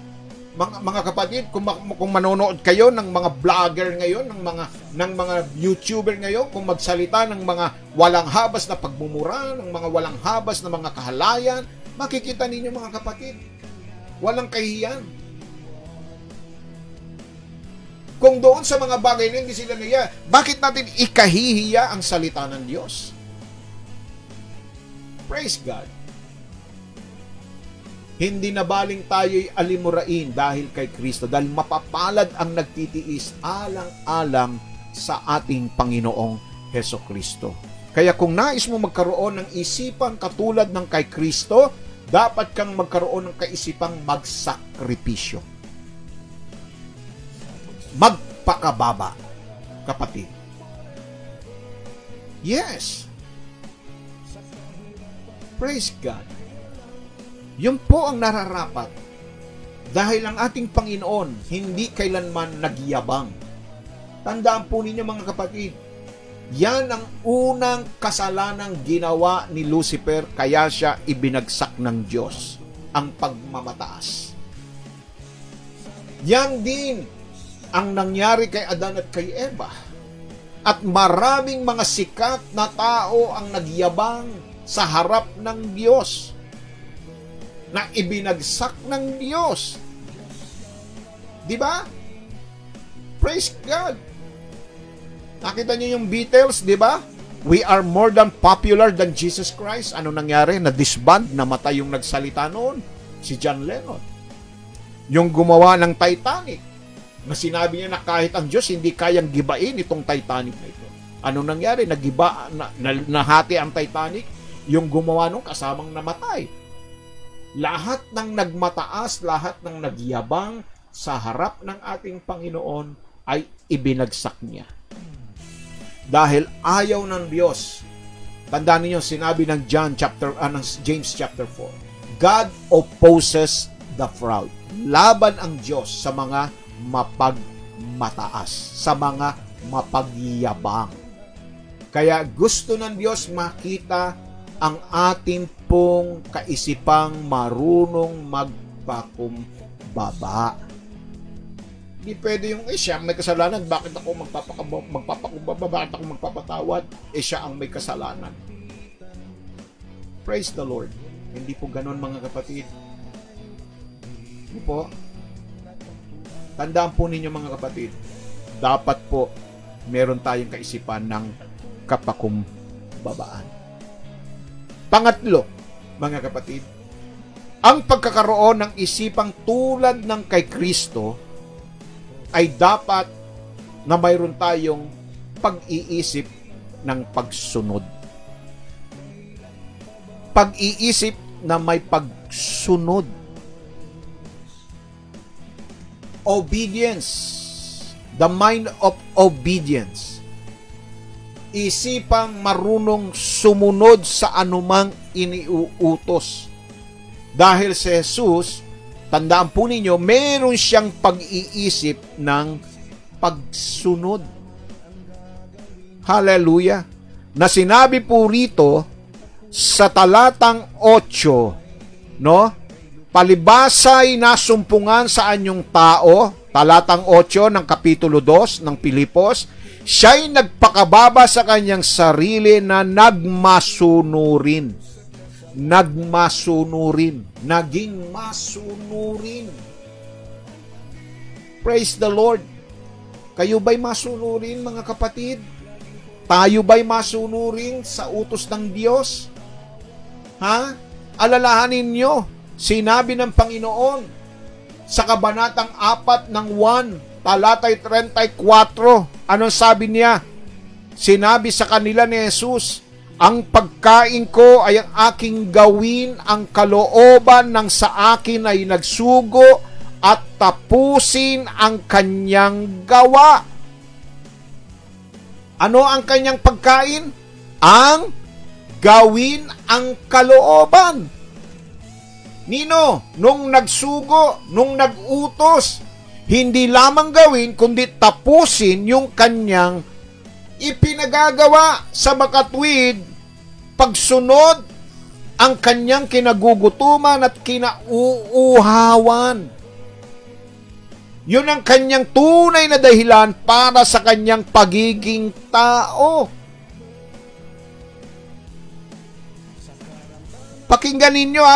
mga kapatid, kung manonood kayo ng mga vlogger ngayon, ng mga YouTuber ngayon, kung magsalita ng mga walang habas na pagmumura, ng mga walang habas na mga kahalayan, makikita ninyo mga kapatid, walang kahihiyan. Kung doon sa mga bagay na hindi sila nahiya, bakit natin ikahihiya ang salita ng Diyos? Praise God! Hindi na baling tayo'y alimurain dahil kay Kristo, dahil mapapalad ang nagtitiis alang-alang sa ating Panginoong Hesukristo. Kaya kung nais mo magkaroon ng isipan katulad ng kay Kristo, dapat kang magkaroon ng kaisipang magsakripisyo. Magpakababa, kapatid. Yes. Praise God. Yun po ang nararapat. Dahil ang ating Panginoon hindi kailanman nagyabang. Tandaan po ninyo mga kapatid, yan ang unang kasalanang ginawa ni Lucifer, kaya siya ibinagsak ng Diyos, ang pagmamataas. Yan din ang nangyari kay Adan at kay Eva. At maraming mga sikat na tao ang nagyabang sa harap ng Diyos, na ibinagsak ng Diyos. Di ba? Praise God. Nakita niyo yung Beatles, di ba? We are more than popular than Jesus Christ. Ano nangyari? Na-disband, namatay yung nagsalita noon, si John Lennon. Yung gumawa ng Titanic, na sinabi niya na kahit ang Diyos hindi kayang gibain itong Titanic na ito. Ano nangyari? Nahati ang Titanic, yung gumawa nung kasamang namatay. Lahat ng nagmataas, lahat ng nagyabang sa harap ng ating Panginoon ay ibinagsak niya. Dahil ayaw ng Diyos. Tandaan niyo, sinabi ng James chapter 4, God opposes the proud. Laban ang Diyos sa mga mapagmataas, sa mga mapagyabang. Kaya gusto ng Diyos makita ang ating pong kaisipang marunong magpakumbaba. Hindi pwede yung, siya ang may kasalanan, bakit ako magpapakumbaba, bakit ako magpapatawad? Siya ang may kasalanan. Praise the Lord. Hindi po ganon, mga kapatid. Hindi po. Tandaan po ninyo, mga kapatid, dapat po meron tayong kaisipan ng kapakumbabaan. Pangatlo, mga kapatid, ang pagkakaroon ng isipang tulad ng kay Kristo ay dapat na mayroon tayong pag-iisip ng pagsunod. Pag-iisip na may pagsunod. Obedience. The mind of obedience. Isipang marunong sumunod sa anumang iniuutos. Dahil si Jesus, tandaan po ninyo, meron siyang pag-iisip ng pagsunod. Hallelujah. Na sinabi po rito sa talatang 8, no? Palibasay nasumpungan sa anyong tao, talatang 8 ng kapitulo 2 ng Pilipos, siya'y nagpakababa sa kanyang sarili na nagmasunurin. Nagmasunurin. Naging masunurin. Praise the Lord. Kayo ba'y masunurin, mga kapatid? Tayo ba'y masunurin sa utos ng Diyos? Ha? Alalahanin nyo, sinabi ng Panginoon sa kabanatang 4 ng 1, talatay 34, anong sabi niya? Sinabi sa kanila ni Jesus, ang pagkain ko ay ang aking gawin, ang kalooban ng sa akin ay nagsugo at tapusin ang kanyang gawa. Ano ang kanyang pagkain? Ang gawin ang kalooban. Nino, nung nagsugo, nung nagutos, hindi lamang gawin, kundi tapusin yung kanyang ipinagagawa sa makatwid, pagsunod ang kanyang kinagugutuman at kinauuhawan. Yun ang kanyang tunay na dahilan para sa kanyang pagiging tao. Pakinggan ninyo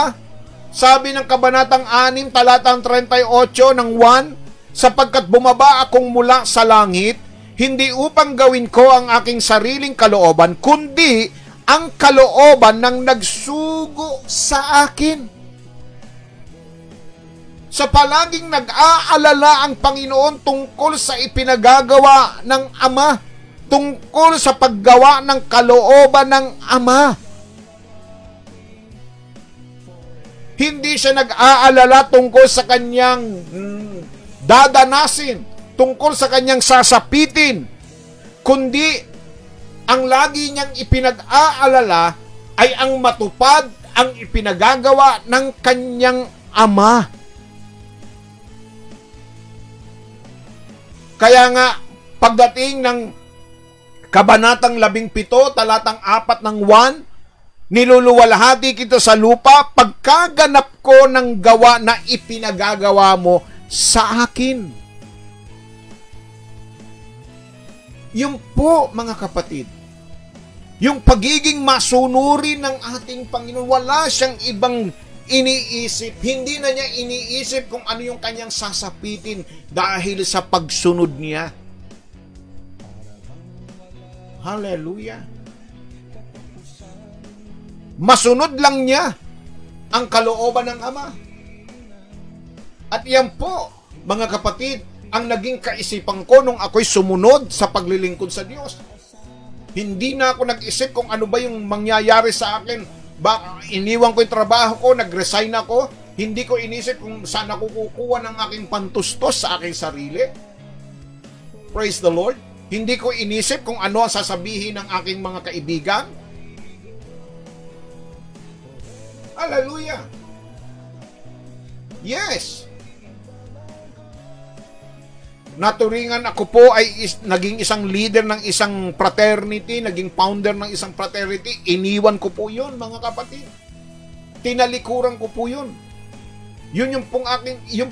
sabi ng kabanatang 6, talatang 38 ng 1, sapagkat bumaba akong mula sa langit, hindi upang gawin ko ang aking sariling kalooban, kundi ang kalooban ng nagsugo sa akin. Sa palaging nag-aalala ang Panginoon tungkol sa ipinagagawa ng Ama, tungkol sa paggawa ng kalooban ng Ama. Hindi siya nag-aalala tungkol sa kanyang dadanasin, tungkol sa kanyang sasapitin, kundi ang lagi niyang ipinag-aalala ay ang matupad ang ipinagagawa ng kanyang Ama. Kaya nga, pagdating ng kabanatang 17, talatang 4 ng 1, niluluwalhati kita sa lupa pagkaganap ko ng gawa na ipinagagawa mo sa akin. Yung po, mga kapatid, yung pagiging masunurin ng ating Panginoon, wala siyang ibang iniisip. Hindi na niya iniisip kung ano yung kanyang sasapitin dahil sa pagsunod niya. Hallelujah. Masunod lang niya ang kalooban ng Ama. At yan po, mga kapatid, ang naging kaisipan ko nung ako'y sumunod sa paglilingkod sa Diyos. Hindi na ako nag-isip kung ano ba yung mangyayari sa akin. Iniwan ko yung trabaho ko, nag-resign ako. Hindi ko inisip kung saan ako kukuha ng aking pantustos sa aking sarili. Praise the Lord. Hindi ko inisip kung ano ang sasabihin ng aking mga kaibigan. Hallelujah. Yes. Naturingan ako po ay naging isang leader ng isang fraternity, naging founder ng isang fraternity. Iniwan ko po yun, mga kapatid. Tinalikuran ko po yun. Yun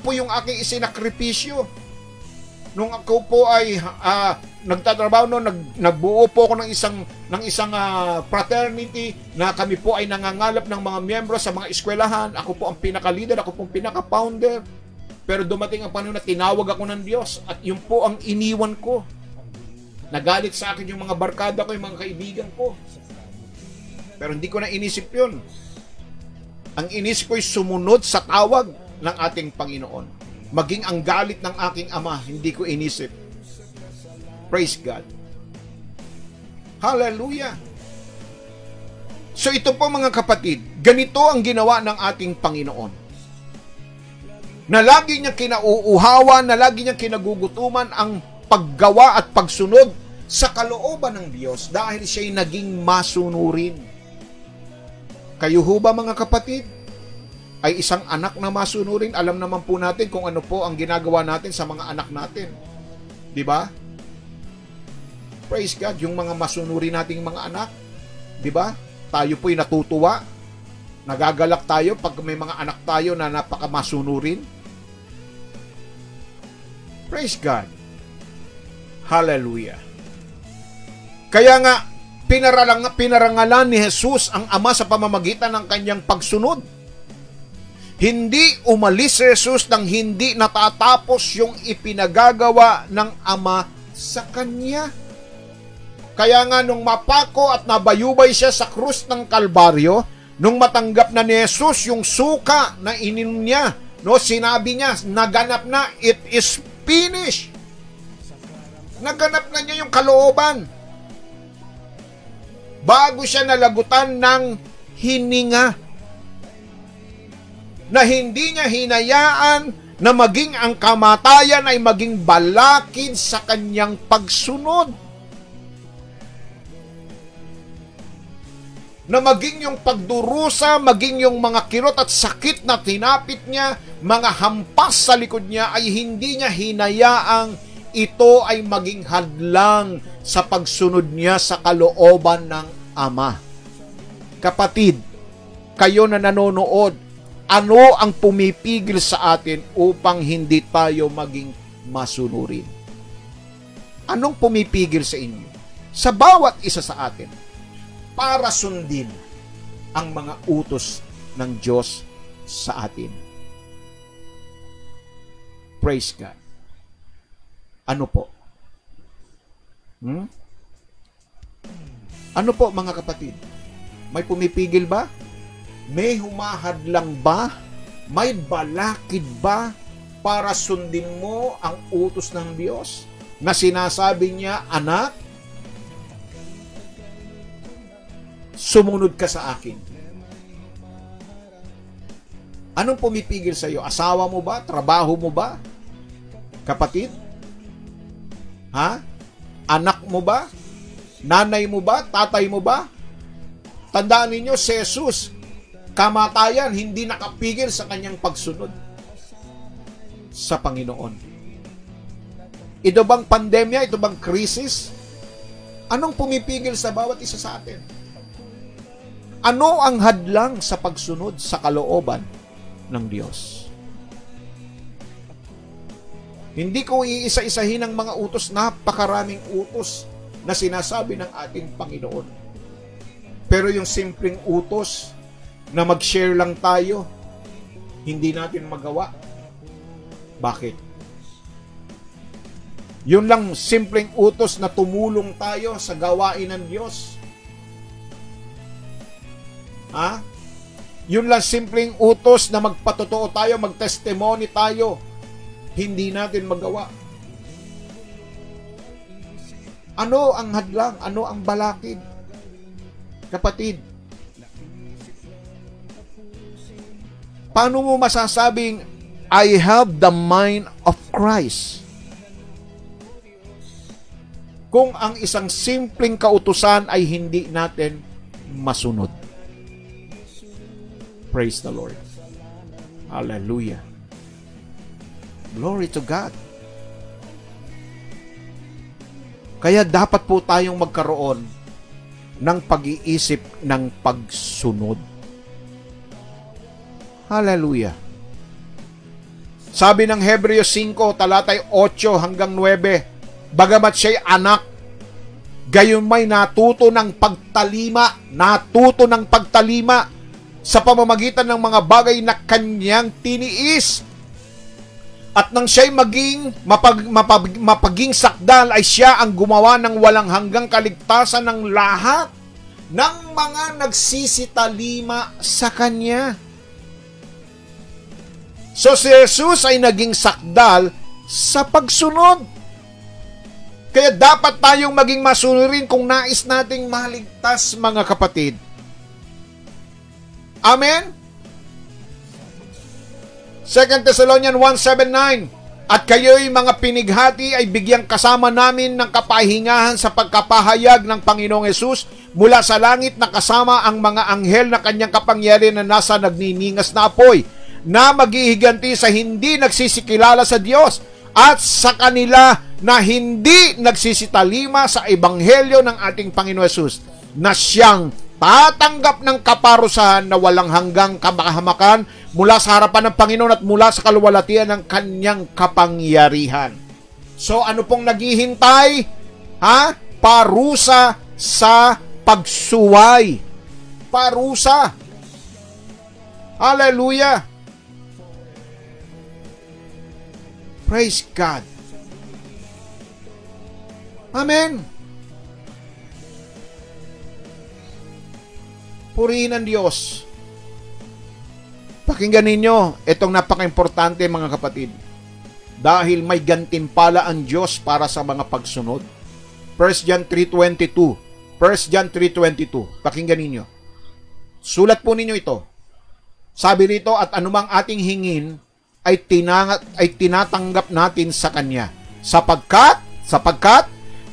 po yung aking isinakripisyo. nung ako po ay nagtatrabaho noon, nagbuo po ako ng isang fraternity na kami po ay nangangalap ng mga miyembro sa mga eskwelahan. Ako po ang pinaka-leader, ako po ang pinaka-founder. Pero dumating ang panahon na tinawag ako ng Diyos at yun po ang iniwan ko. Nagalit sa akin yung mga barkada ko, yung mga kaibigan ko. Pero hindi ko na inisip yun. Ang inisip ko ay sumunod sa tawag ng ating Panginoon. Maging ang galit ng aking ama, hindi ko inisip. Praise God. Hallelujah. So ito po mga kapatid, ganito ang ginawa ng ating Panginoon. Na lagi niya kinauuhawan, na lagi niya kinagugutuman ang paggawa at pagsunod sa kalooban ng Diyos dahil siya'y naging masunurin. Kayo ho ba mga kapatid? Ay isang anak na masunurin? Alam naman po natin kung ano po ang ginagawa natin sa mga anak natin. Di ba? Praise God, yung mga masunurin nating mga anak. Di ba? Tayo po'y natutuwa. Nagagalak tayo pag may mga anak tayo na napakamasunurin. Praise God. Hallelujah. Kaya nga, pinarangalan ni Jesus ang Ama sa pamamagitan ng kanyang pagsunod. Hindi umalis si Jesus nang hindi natatapos yung ipinagagawa ng Ama sa Kanya. Kaya nga nung mapako at nabayubay siya sa krus ng Kalbaryo, nung matanggap na ni Jesus yung suka na ininom niya, no, sinabi niya, naganap na, it is finished. Naganap na niya yung kalooban. Bago siya nalagutan ng hininga, na hindi niya hinayaan na maging ang kamatayan ay maging balakid sa kanyang pagsunod. Na maging yung pagdurusa, maging yung mga kirot at sakit na tinapit niya, mga hampas sa likod niya, ay hindi niya hinayaang ito ay maging hadlang sa pagsunod niya sa kalooban ng Ama. Kapatid, kayo na nanonood, ano ang pumipigil sa atin upang hindi tayo maging masunurin? Anong pumipigil sa inyo? Sa bawat isa sa atin, para sundin ang mga utos ng Diyos sa atin. Praise God. Ano po? Ano po mga kapatid? May pumipigil ba? May humahadlang ba? May balakid ba para sundin mo ang utos ng Diyos? Na sinasabi niya, anak, sumunod ka sa akin. Anong pumipigil sa iyo? Asawa mo ba? Trabaho mo ba? Kapatid? Ha? Anak mo ba? Nanay mo ba? Tatay mo ba? Tandaan ninyo, si Jesus, kamatayan, hindi nakapigil sa kanyang pagsunod sa Panginoon. Ito bang pandemya? Ito bang krisis? Anong pumipigil sa bawat isa sa atin? Ano ang hadlang sa pagsunod sa kalooban ng Diyos? Hindi ko iisa-isahin ang mga utos, napakaraming utos na sinasabi ng ating Panginoon. Pero yung simpleng utos na mag-share lang tayo, hindi natin magawa. Bakit? Yun lang simpleng utos na tumulong tayo sa gawain ng Diyos. Ha? Yun lang simpleng utos na magpatotoo tayo, magtestimony tayo, hindi natin magawa. Ano ang hadlang? Ano ang balakid? Kapatid, paano mo masasabing, I have the mind of Christ? Kung ang isang simpleng kautusan ay hindi natin masunod. Praise the Lord. Hallelujah. Glory to God. Kaya dapat po tayong magkaroon ng pag-iisip ng pagsunod. Hallelujah. Sabi ng Hebreo 5, talatay 8 hanggang 9, bagamat siya'y anak, gayon may natuto ng pagtalima sa pamamagitan ng mga bagay na kanyang tiniis. At nang siya'y maging mapaging sakdal, ay siya ang gumawa ng walang hanggang kaligtasan ng lahat ng mga nagsisitalima sa kanya. So si Jesus ay naging sakdal sa pagsunod. Kaya dapat tayong maging masunurin kung nais nating maligtas, mga kapatid. Amen? 2 Thessalonians 1:7-9, at kayo'y mga pinighati ay bigyang kasama namin ng kapahingahan sa pagkapahayag ng Panginoong Hesus mula sa langit, na kasama ang mga anghel na kanyang kapangyarihan na nasa nagniningas na apoy, na maghihiganti sa hindi nagsisikilala sa Diyos at sa kanila na hindi nagsisitalima sa ebanghelyo ng ating Panginoon Hesus, na siyang tatanggap ng kaparusahan na walang hanggang kabahamakan mula sa harapan ng Panginoon at mula sa kaluwalhatian ng kanyang kapangyarihan. So ano pong naghihintay? Parusa sa pagsuway. Parusa. Hallelujah. Praise God. Amen. Purihin ang Diyos. Pakinggan ninyo itong napaka-importante, mga kapatid. Dahil may gantimpala ang Diyos para sa mga pagsunod. 1 John 3:22. 1 John 3:22. Pakinggan ninyo. Sulat po ninyo ito. Sabi rito, at anumang ating hingin ay tinatanggap natin sa Kanya. Sapagkat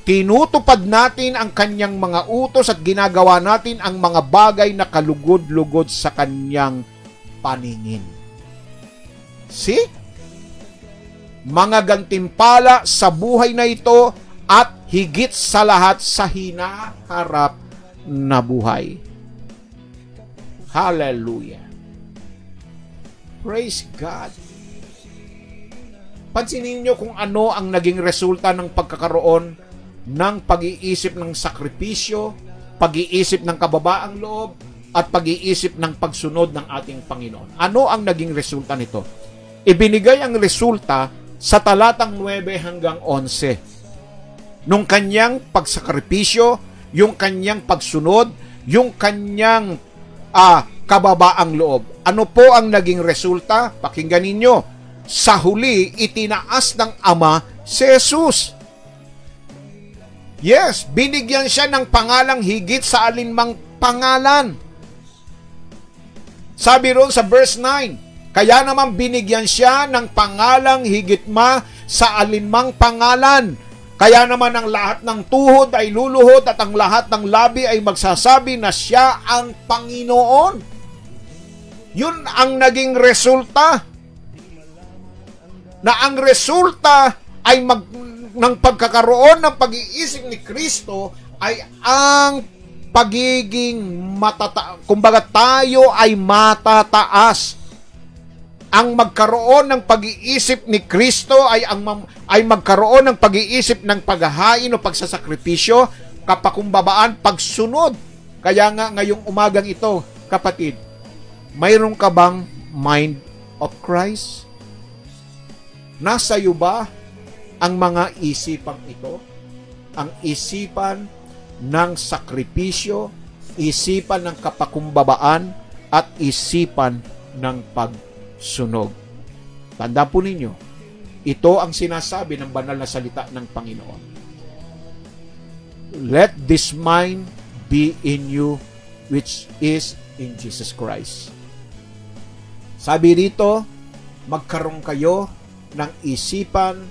tinutupad natin ang Kanyang mga utos at ginagawa natin ang mga bagay na kalugod-lugod sa Kanyang paningin. See? Mga gantimpala sa buhay na ito at higit sa lahat sa hinaharap na buhay. Hallelujah. Praise God. Pansinin niyo kung ano ang naging resulta ng pagkakaroon ng pag-iisip ng sakripisyo, pag-iisip ng kababaang loob, at pag-iisip ng pagsunod ng ating Panginoon. Ano ang naging resulta nito? Ibinigay ang resulta sa talatang 9 hanggang 11. Nung kanyang pagsakripisyo, yung kanyang pagsunod, yung kanyang kababaang loob. Ano po ang naging resulta? Pakinggan ninyo. Sa huli, itinaas ng Ama si Jesus. Yes, binigyan siya ng pangalang higit sa alinmang pangalan. Sabi roon sa verse 9, kaya naman binigyan siya ng pangalang higit sa alinmang pangalan. Kaya naman ang lahat ng tuhod ay luluhod at ang lahat ng labi ay magsasabi na siya ang Panginoon. Yun ang naging resulta. Na ang resulta ay ng pagkakaroon ng pag-iisip ni Kristo ay ang pagiging kumbaga tayo ay matataas. Ang magkaroon ng pag-iisip ni Kristo ay magkaroon ng pag-iisip ng paghahain o pagsasakripisyo, kapakumbabaan, pagsunod. Kaya nga ngayong umagang ito, kapatid, mayroon ka bang mind of Christ? Nasa iyo ba ang mga isipang ito? Ang isipan ng sakripisyo, isipan ng kapakumbabaan, at isipan ng pagsunog. Tanda po ninyo, ito ang sinasabi ng banal na salita ng Panginoon. Let this mind be in you, which is in Jesus Christ. Sabi rito, magkaroon kayo ng isipan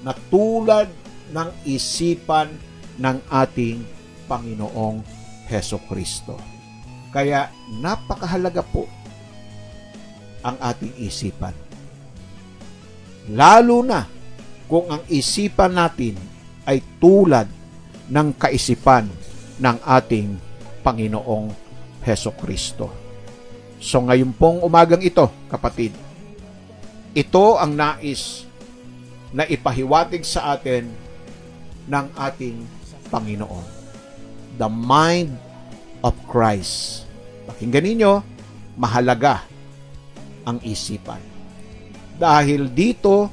na tulad ng isipan ng ating Panginoong Hesukristo. Kaya napakahalaga po ang ating isipan. Lalo na kung ang isipan natin ay tulad ng kaisipan ng ating Panginoong Hesukristo. So ngayon pong umagang ito, kapatid, Ito ang nais na ipahiwatig sa atin ng ating Panginoon. The mind of Christ. Pakinggan ninyo, mahalaga ang isipan. Dahil dito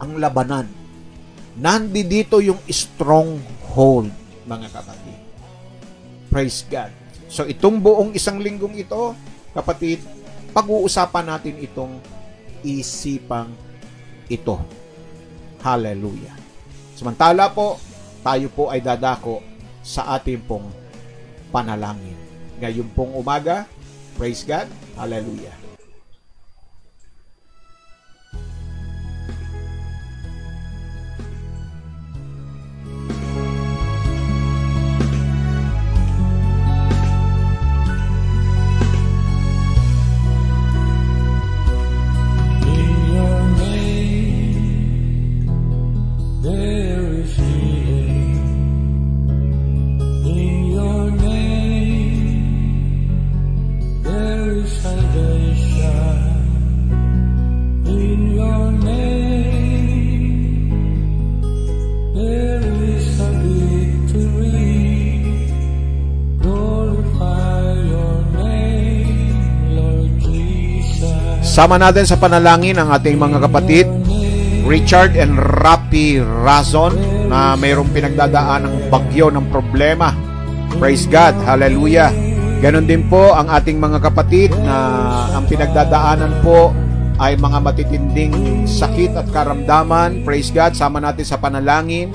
ang labanan. Nandito yung stronghold, mga kapatid. Praise God. So itong buong isang linggong ito, kapatid, pag-uusapan natin itong isipang ito. Hallelujah. Samantala po, tayo po ay dadako sa ating pong panalangin. Ngayon pong umaga, praise God, hallelujah. Sama natin sa panalangin ang ating mga kapatid, Richard and Rapi Razon, na mayroong pinagdadaan ng bagyo ng problema. Praise God, hallelujah. Ganon din po ang ating mga kapatid na ang pinagdadaanan po ay mga matitinding sakit at karamdaman. Praise God, sama natin sa panalangin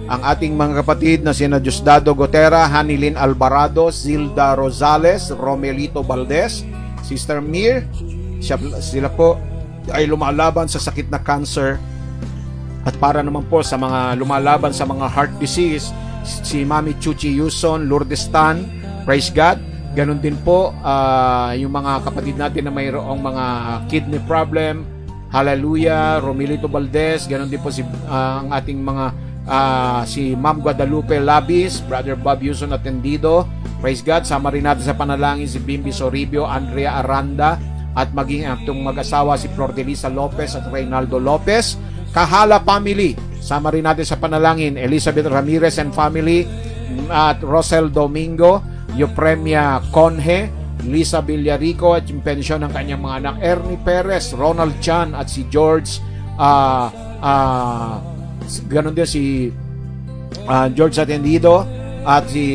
ang ating mga kapatid na sina Diosdado Gotera, Hanilin Alvarado, Zilda Rosales, Romelito Valdez, Sister Mir. Sila po ay lumalaban sa sakit na cancer. At para naman po sa mga lumalaban sa mga heart disease, si Mami Chuchi Yuson, Lourdes Tan, praise God. Ganon din po yung mga kapatid natin na mayroong mga kidney problem, hallelujah, Romelito Valdez. Ganon din po ang ating mga si Ma'am Guadalupe Labis, Brother Bob Yuson Atendido, praise God. Sama rin natin sa panalangin si Bimbi Soribio, Andrea Aranda, at maging itong mag-asawa si Flordelisa Lopez at Reynaldo Lopez. Kahala family, sama rin natin sa panalangin Elizabeth Ramirez and family, at Rosel Domingo, Eupremia Conje, Lisa Villarico at yung pensyon ng kanyang mga anak, Ernie Perez, Ronald Chan at si George ganon din si George Atendido at si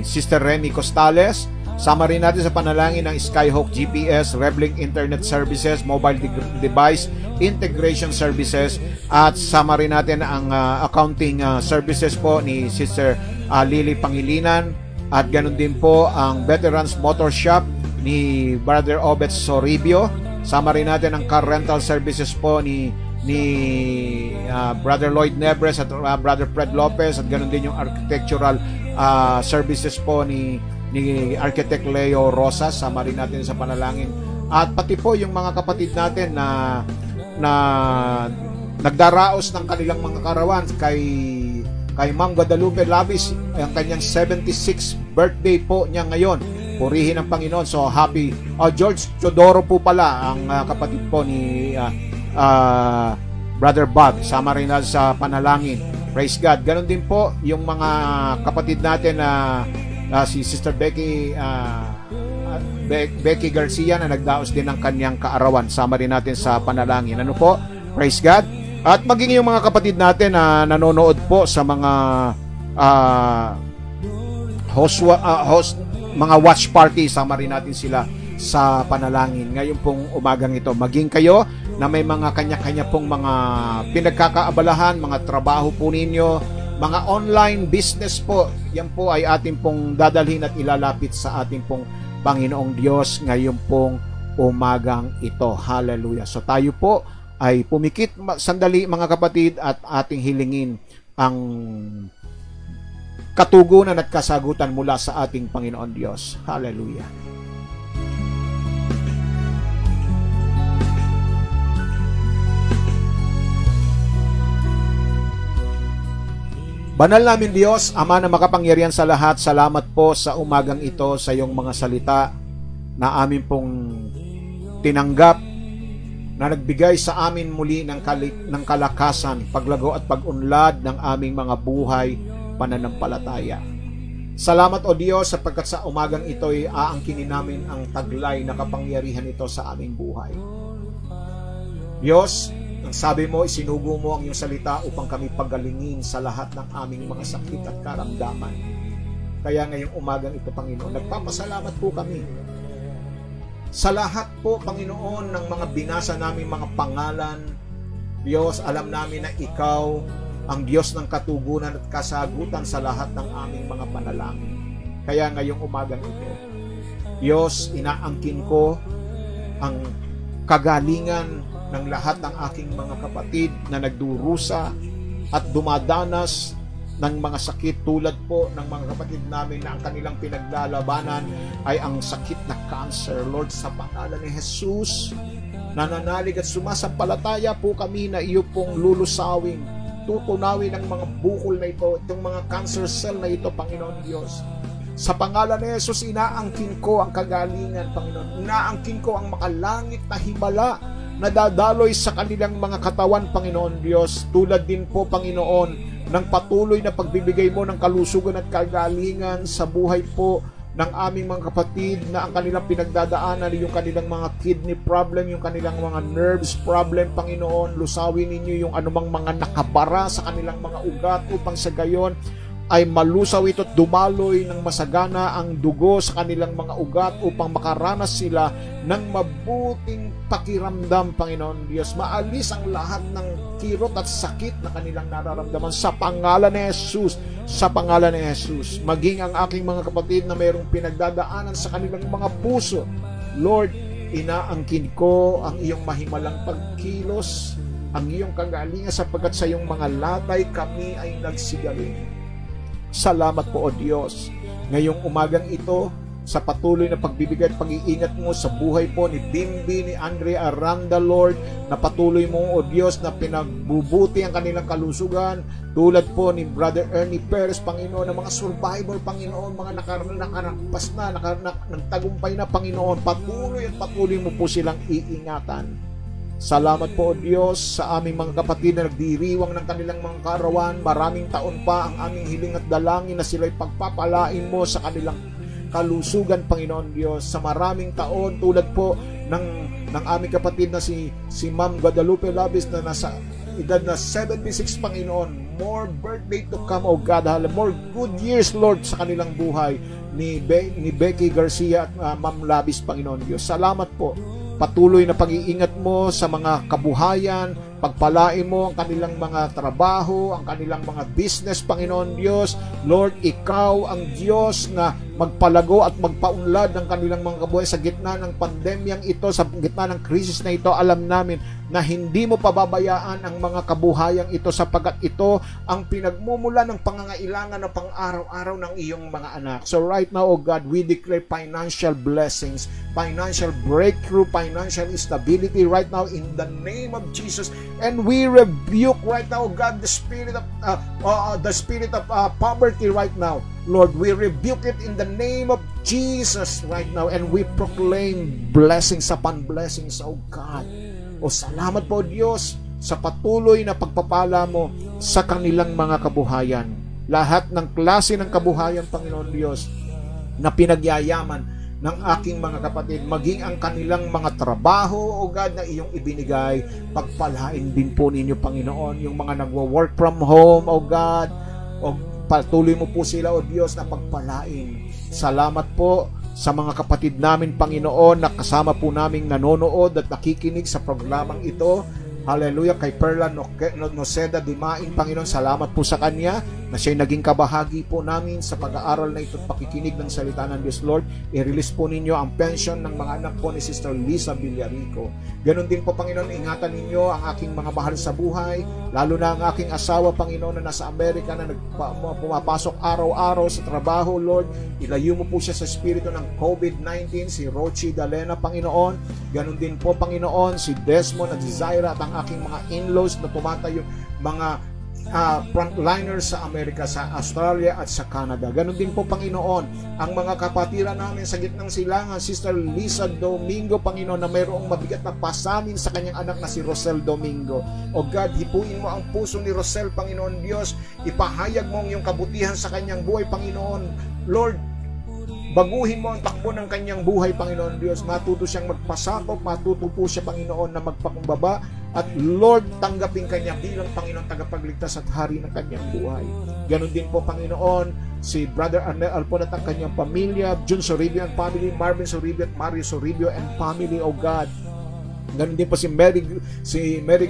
Sister Remy Costales. Sama rin natin sa panalangin ng Skyhawk GPS, Revlink Internet Services, Mobile Device Integration Services, at sama rin natin ang accounting services po ni Sister Lily Pangilinan, at ganun din po ang Veterans Motor Shop ni Brother Obet Soribio. Sama rin natin ang car rental services po ni Brother Lloyd Nebres at Brother Fred Lopez, at ganun din yung architectural services po ni Architect Leo Rosas. Sama rin natin sa panalangin, at pati po yung mga kapatid natin na nagdaraos ng kanilang mga karawan kay Ma'am Guadalupe Labis, ang kanyang 76th birthday po niya ngayon. Purihin ang Panginoon. So happy George Chodoro po pala ang kapatid po ni Brother Bob. Sama rin natin sa panalangin, praise God. Ganon din po yung mga kapatid natin na si Sister Becky Garcia na nagdaos din ng kanyang kaarawan. Sama rin natin sa panalangin. Ano po? Praise God. At maging yung mga kapatid natin na nanonood po sa mga mga watch party, sama rin natin sila sa panalangin ngayon pong umagang ito. Maging kayo na may mga kanya-kanya pong mga pinagkakaabalahan, mga trabaho po ninyo, mga online business po, yan po ay ating pong dadalhin at ilalapit sa ating pong Panginoong Diyos ngayon pong umagang ito. Hallelujah. So tayo po ay pumikit sandali mga kapatid at ating hilingin ang katugunan at kasagutan mula sa ating Panginoon Diyos. Hallelujah. Banal namin Diyos, Ama na makapangyarihan sa lahat, salamat po sa umagang ito sa iyong mga salita na amin pong tinanggap na nagbigay sa amin muli ng kalakasan, paglago at pag-unlad ng aming mga buhay pananampalataya. Salamat o Diyos sapagkat sa umagang ito ay aangkinin namin ang taglay na kapangyarihan ito sa aming buhay. Diyos, ang sabi mo, isinugo mo ang iyong salita upang kami pagalingin sa lahat ng aming mga sakit at karamdaman. Kaya ngayong umagang ito, Panginoon, nagpapasalamat po kami sa lahat po, Panginoon, ng mga binasa namin mga pangalan. Diyos, alam namin na Ikaw ang Diyos ng katugunan at kasagutan sa lahat ng aming mga panalangin. Kaya ngayong umagang ito, Diyos, inaangkin ko ang kagalingan ng lahat ng aking mga kapatid na nagdurusa at dumadanas ng mga sakit tulad po ng mga kapatid namin na ang kanilang pinaglalabanan ay ang sakit na cancer. Lord, sa pangalan ni Jesus, nananalig at sumasampalataya po kami na iyo pong lulusawing, tutunawin ang mga bukol na ito, itong mga cancer cell na ito, Panginoon Diyos. Sa pangalan ni Jesus, inaangkin ko ang kagalingan, Panginoon. Inaangkin ko ang makalangit na himala na dadaloy sa kanilang mga katawan, Panginoon Diyos. Tulad din po, Panginoon, ng patuloy na pagbibigay mo ng kalusugan at kagalingan sa buhay po ng aming mga kapatid na ang kanilang pinagdadaanan, yung kanilang mga kidney problem, yung kanilang mga nerves problem, Panginoon. Lusawin ninyo yung anumang mga nakabara sa kanilang mga ugat upang sa gayon ay malusaw ito at dumaloy ng masagana ang dugo sa kanilang mga ugat upang makaranas sila ng mabuting pakiramdam, Panginoon Diyos. Maalis ang lahat ng kirot at sakit na kanilang nararamdaman sa pangalan ni Jesus. Sa pangalan ni Jesus. Maging ang aking mga kapatid na mayroong pinagdadaanan sa kanilang mga puso, Lord, inaangkin ko ang iyong mahimalang pagkilos, ang iyong kagalingan sapagkat sa iyong mga latay kami ay nagsigaling. Salamat po, O Diyos, ngayong umagang ito sa patuloy na pagbibigay at pag-iingat mo sa buhay po ni Bimbi, ni Andrea Aranda, Lord, na patuloy mo, O Diyos, na pinagbubuti ang kanilang kalusugan, tulad po ni Brother Ernie Perez, Panginoon, ng mga survivor, Panginoon, mga nakarampas na, nagtagumpay na, Panginoon, patuloy at patuloy mo po silang iingatan. Salamat po, O Diyos, sa aming mga kapatid na nagdiriwang ng kanilang mga kaarawan. Maraming taon pa ang aming hiling at dalangin na sila'y pagpapalain mo sa kanilang kalusugan, Panginoon Diyos. Sa maraming taon, tulad po ng aming kapatid na si Ma'am Guadalupe Labis na nasa edad na 76, Panginoon. More birthday to come, O God. More good years, Lord, sa kanilang buhay ni Becky Garcia at Ma'am Labis, Panginoon Diyos. Salamat po. Patuloy na pag-iingat mo sa mga kabuhayan, pagpalain mo ang kanilang mga trabaho, ang kanilang mga business, Panginoon Diyos. Lord, Ikaw ang Diyos na magpalago at magpaunlad ng kanilang mga kabuhay sa gitna ng pandemyang ito, sa gitna ng krisis na ito. Alam namin na hindi mo pababayaan ang mga kabuhayang ito sapagkat ito ang pinagmumula ng pangangailangan na pang-araw-araw ng iyong mga anak. So right now, O God, we declare financial blessings, financial breakthrough, financial stability right now in the name of Jesus. And we rebuke right now, God, the spirit of poverty right now. Lord, we rebuke it in the name of Jesus right now, and we proclaim blessings upon blessings, O God. O salamat po, Diyos, sa patuloy na pagpapala mo sa kanilang mga kabuhayan. Lahat ng klase ng kabuhayan, Panginoon Diyos, na pinagyayaman ng aking mga kapatid, maging ang kanilang mga trabaho, O God, na iyong ibinigay, pagpalain din po ninyo, Panginoon, yung mga nagwo-work from home, O God, o patuloy mo po sila, O Diyos, na pagpalain. Salamat po sa mga kapatid namin, Panginoon, na kasama po naming nanonood at nakikinig sa programang ito. Hallelujah, kay Perla Noceda Dimain, Panginoon, salamat po sa kanya na siya'y naging kabahagi po namin sa pag-aaral na ito at pakikinig ng salita ng Diyos. Lord, i-release po ninyo ang pension ng mga anak po ni Sister Lisa Villarico. Ganon din po, Panginoon, ingatan ninyo ang aking mga mahal sa buhay, lalo na ang aking asawa, Panginoon, na nasa Amerika na pumapasok araw-araw sa trabaho. Lord, ilayo mo po siya sa espiritu ng COVID-19, si Rochi Dalena, Panginoon. Ganon din po, Panginoon, si Desmond at si Zaira at ang aking mga in-laws na tumatayo, mga frontliners sa Amerika, sa Australia at sa Canada. Ganon din po, Panginoon, ang mga kapatiran namin sa gitnang silangan, Sister Lisa Domingo, Panginoon, na mayroong mabigat na pasanin sa kanyang anak na si Rosel Domingo. O God, hipuin mo ang puso ni Rosel, Panginoon Diyos, ipahayag mo ang iyong kabutihan sa kanyang buhay, Panginoon. Lord, baguhin mo ang takbo ng kanyang buhay, Panginoon Diyos. Matuto siyang magpasakop, matuto po siya, Panginoon, na magpakumbaba. At Lord, tanggapin kanya bilang Panginoon tagapagligtas at hari ng kanyang buhay. Ganon din po, Panginoon, si Brother Arnel Alpon at ang kanyang pamilya, Jun Soribio and family, Marvin Soribio at Mario Soribio and family, O God. Ganon din po si Mary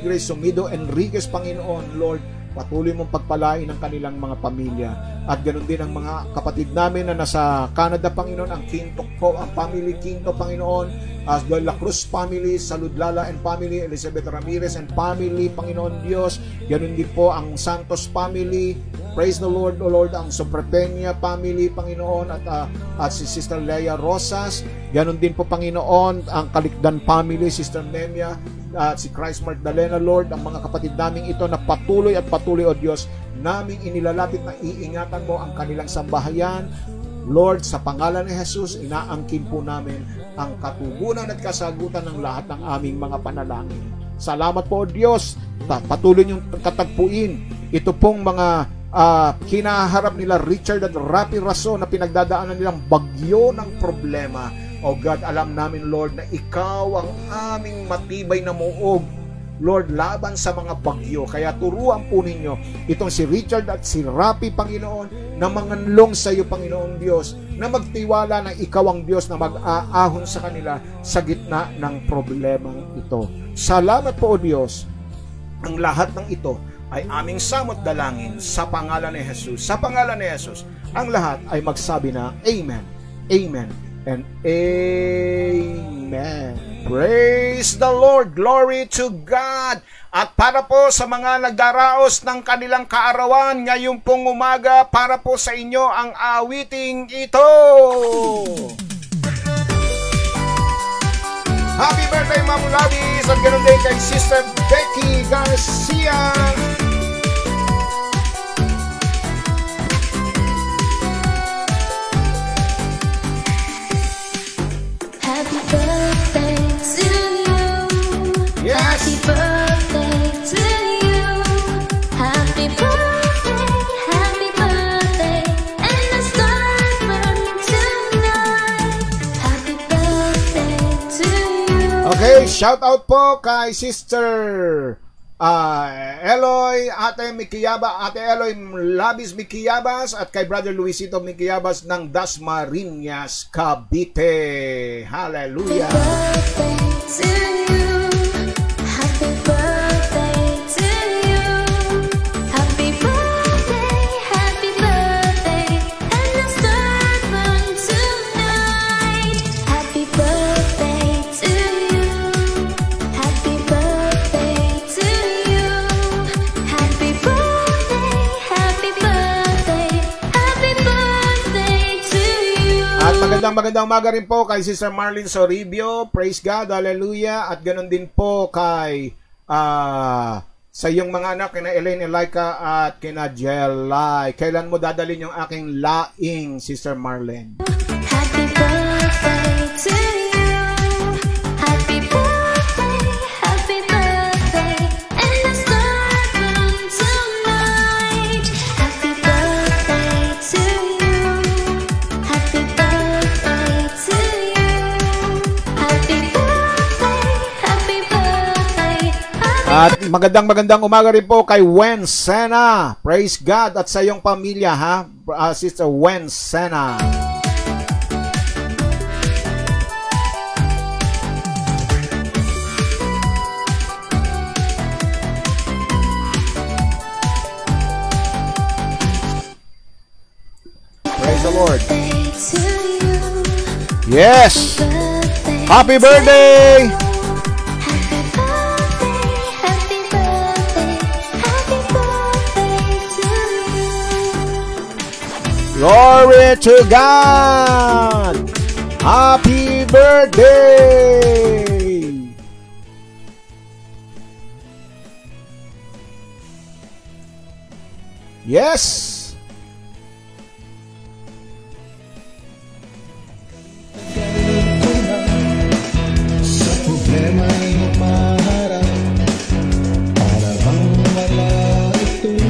Grace Sumido Enriquez, Panginoon, Lord. Patuloy mong pagpalain ang kanilang mga pamilya. At ganoon din ang mga kapatid namin na nasa Canada, Panginoon, ang Quinto po, ang family Quinto, Panginoon, as the La Cruz family, Saludlala and family, Elizabeth Ramirez and family, Panginoon Diyos. Ganoon din po ang Santos family. Praise the Lord, O Lord, ang Sobrepeña family, Panginoon, at si Sister Leia Rosas. Ganoon din po, Panginoon, ang Kalikdan family, Sister Nemia, at si Christ Magdalena, Lord, ang mga kapatid naming ito na patuloy, O Diyos, naming inilalapit na iingatan mo ang kanilang sambahayan. Lord, sa pangalan ni Jesus, inaangkin po namin ang katugunan at kasagutan ng lahat ng aming mga panalangin. Salamat po, O Diyos. Patuloy niyong katagpuin ito pong mga kinaharap nila Richard at Rapi Raso na pinagdadaanan nilang bagyo ng problema. O God, alam namin, Lord, na ikaw ang aming matibay na muog, Lord, laban sa mga bagyo. Kaya turuan po ninyo itong si Richard at si Rapi, Panginoon, na manganlong sa iyo, Panginoong Diyos, na magtiwala na ikaw ang Diyos na mag-aahon sa kanila sa gitna ng problemang ito. Salamat po, O Diyos. Ang lahat ng ito ay aming samot dalangin sa pangalan ni Jesus. Sa pangalan ni Jesus, ang lahat ay magsabi na Amen, Amen, and Amen. Praise the Lord. Glory to God. At para po sa mga nagdaraos ng kanilang kaarawan ngayong pong umaga, para po sa inyo ang awiting ito. Happy birthday, Ma'am Ladis, at ganoon din kay Sister Becky Garcia. Happy birthday to you. Yes. Happy birthday to you. Happy birthday, and the stars burning tonight. Happy birthday to you. Okay, shout out po kay Sister Eloy, Ate Eloy Labis Mikiyabas, at kay Brother Luisito Mikiyabas ng Dasmariñas, Cavite. Hallelujah. Happy birthday to you. Happy birthday, and the stars burn tonight. Happy birthday to you. Happy birthday to you. Happy birthday, happy birthday, happy birthday to you. At magandang umaga rin po kay Sister Marlene Soribio. Praise God, hallelujah. At ganoon din po kay sa iyong mga anak, kina Elaine Elaika at kina Jelay. Kailan mo dadalhin yung aking laing, Sister Marlene? Happy birthday to you. Happy birthday, and the stars burn tonight. Happy birthday to you. Happy birthday to you. Happy birthday. At magandang umaga rin po kay Wen Sena. Praise God. At sa iyong pamilya, ha? Sister Wen Sena. Praise the Lord. Yes. Happy birthday. Glory to God. Happy birthday. Yes! Sa problema'y humaharap, para bang wala itong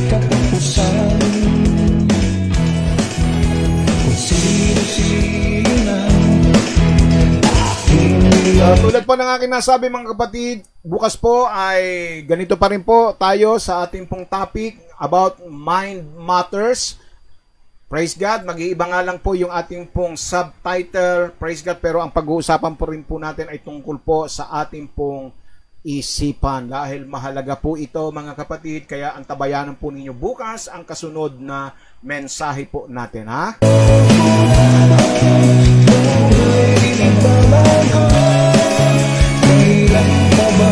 katapusan. Kung sino-sino na aking Tulad po ng aking nasabi mga kapatid, bukas po ay ganito pa rin po tayo sa ating pong topic about mind matters. Praise God, mag-iiba nga lang po yung ating pong subtitle, praise God, pero ang pag-uusapan po rin po natin ay tungkol po sa ating pong isipan. Dahil mahalaga po ito mga kapatid, kaya antabayanan po ninyo bukas ang kasunod na mensahe po natin, ha? kailan pa ba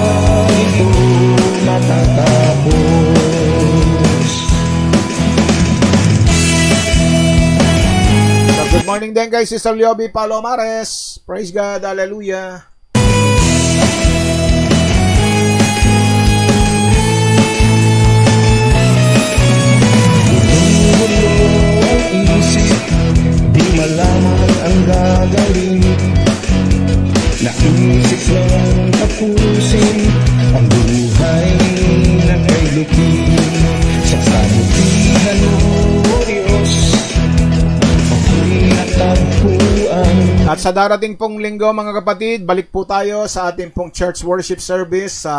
ito matatapos? So, good morning din kay Sister Lioby Palomares. Praise God, hallelujah. Gulo ang isip, di malaman ang gagawin. Naisip lang tapusin ang buhay na kay lukin. Sa kabutihan mo, Diyos, ako'y natagpuan. At sa darating pong linggo mga kapatid, balik po tayo sa ating pong church worship service sa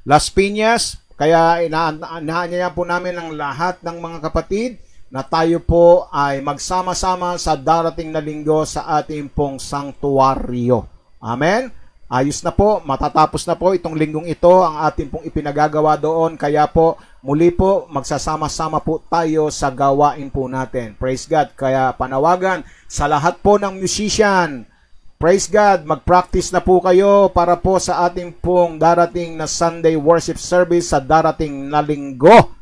Las Piñas. Kaya inaanyaya po namin ang lahat ng mga kapatid na tayo po ay magsama-sama sa darating na linggo sa ating pong sanktuaryo. Amen? Ayos na po, matatapos na po itong linggong ito ang ating pong ipinagagawa doon. Kaya po, muli po, magsasama-sama po tayo sa gawain po natin. Praise God. Kaya panawagan sa lahat po ng musician, praise God, mag-practice na po kayo para po sa ating pong darating na Sunday worship service sa darating na linggo.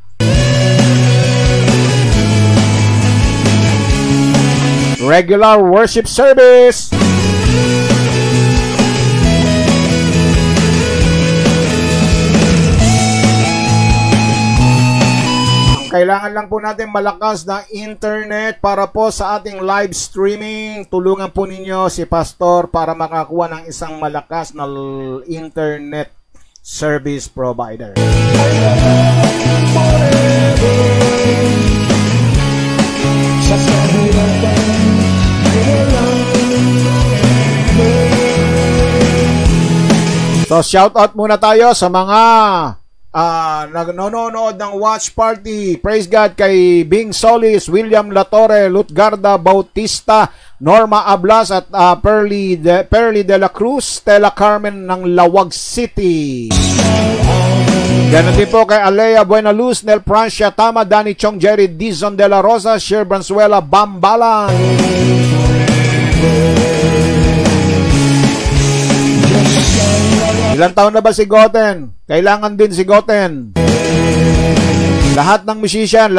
Regular worship service. Kailangan lang po natin malakas na internet para po sa ating live streaming. Tulungan po ninyo si Pastor para makakuha ng isang malakas na internet service provider. Sa kahirapan, So shout out muna tayo sa mga nanonood ng watch party. Praise God kay Bing Solis, William Latorre, Lutgarda Bautista, Norma Ablas at Perly de la Cruz, Stella Carmen ng Lawag City. Ganon din po kay Alea Buenaluz, Nel Francia Tama, Danny Chong, Jerry Dizon de la Rosa, Sher Branzuela Bambalan. Ilang taon na ba si Goten? Kailangan din si Goten. Lahat ng musician,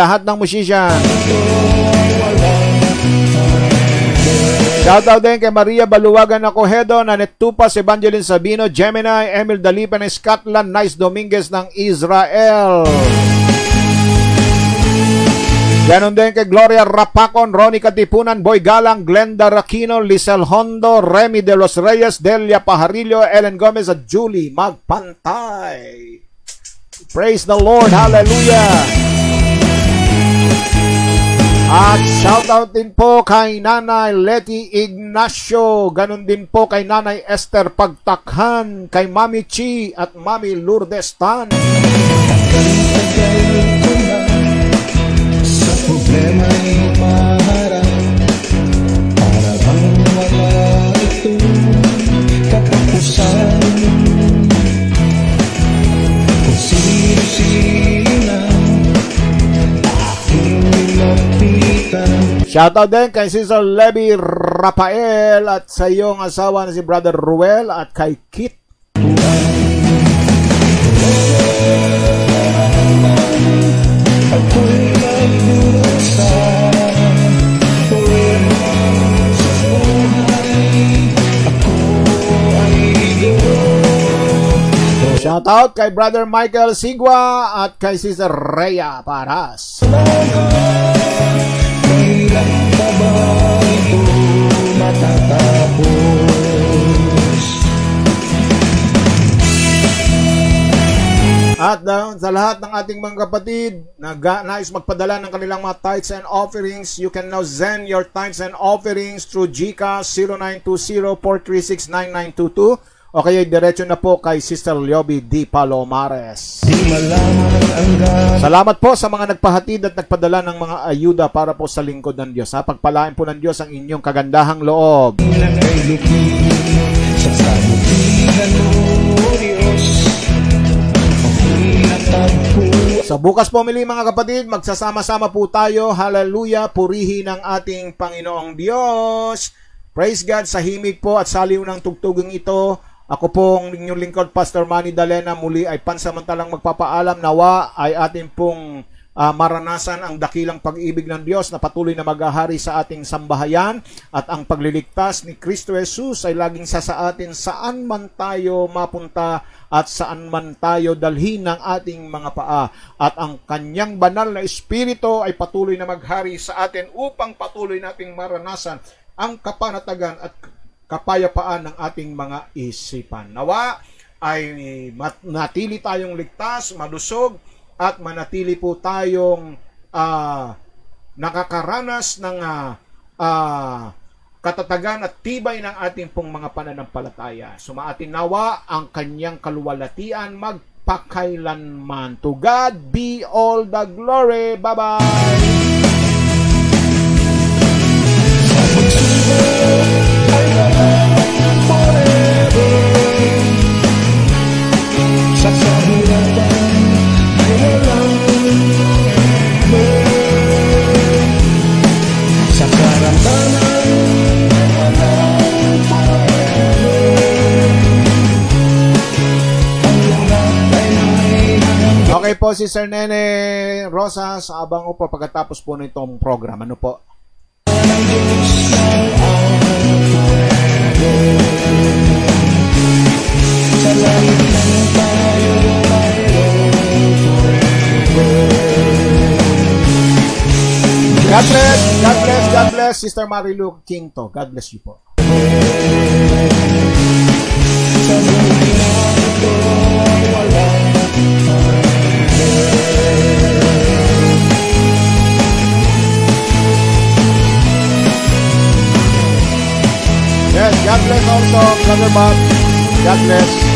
Shoutout din kay Maria Baluwagan Acohedo, Nanet Tupas, Evangeline Sabino, Gemini, Emil Dalipa ng Scotland, Nice Dominguez ng Israel. Ganon din kay Gloria Rapacon, Ronnie Katipunan, Boy Galang, Glenda Rakino, Lisel Hondo, Remy de los Reyes, Delia Pajarillo, Ellen Gomez at Julie Magpantay. Praise the Lord, hallelujah. At shoutout din po kay Nanay Letty Ignacio, ganon din po kay Nanay Esther Pagtakhan, kay Mami Chi at Mami Lourdes Tan. problema'y humaharap, para bang wala itong katapusan. Kung sino-sino na aking nilapitan. Shoutout din kay Sister Levi Rafael at sa iyong asawa na si Brother Ruel at kay Kit. Shout out kay Brother Michael Sigwa at kay Sister Rhea Paras. Kailan pa ba ito matatapos? At sa lahat ng ating mga kapatid na nais magpadala ng kanilang mga tithes and offerings, you can now send your tithes and offerings through GCash 0920-436-9922 o kaya diretso na po kay Sister Lioby D. Palomares. Di malaman ang Salamat po sa mga nagpahatid at nagpadala ng mga ayuda para po sa lingkod ng Diyos. Pagpalain po ng Diyos ang inyong kagandahang loob. na kay lupi sa kabutihan mo, Diyos. Ako'y natagpo. Sa bukas po muli mga kapatid, magsasama-sama po tayo. Hallelujah, purihin ang ating Panginoong Diyos. Praise God, sa himig po at saliw ng tugtuging ito. Ako pong inyong lingkod, Pastor Manny Dalena, muli ay pansamantalang magpapaalam. Nawa ay ating pong maranasan ang dakilang pag-ibig ng Diyos na patuloy na maghahari sa ating sambahayan at ang pagliligtas ni Kristo Jesus ay laging sa atin saan man tayo mapunta at saan man tayo dalhin ng ating mga paa, at ang kanyang banal na espiritu ay patuloy na maghari sa atin upang patuloy nating maranasan ang kapanatagan at kapayapaan ng ating mga isipan. Nawa ay natili tayong ligtas, malusog, at manatili po tayong nakakaranas ng katatagan at tibay ng ating pong mga pananampalataya. Sumaatin nawa ang kanyang kaluwalhatian magpakailanman. To God be all the glory. Bye-bye! Sa kahirapan ay walang sa karamdaman ay walang Okay po, Sister Nene Rosas, abang po pagkatapos po nitong program. Ano po? God bless, God bless, God bless, Sister Marilu Quinto. God bless you po. Yes, God bless also, Brother Bob. God bless.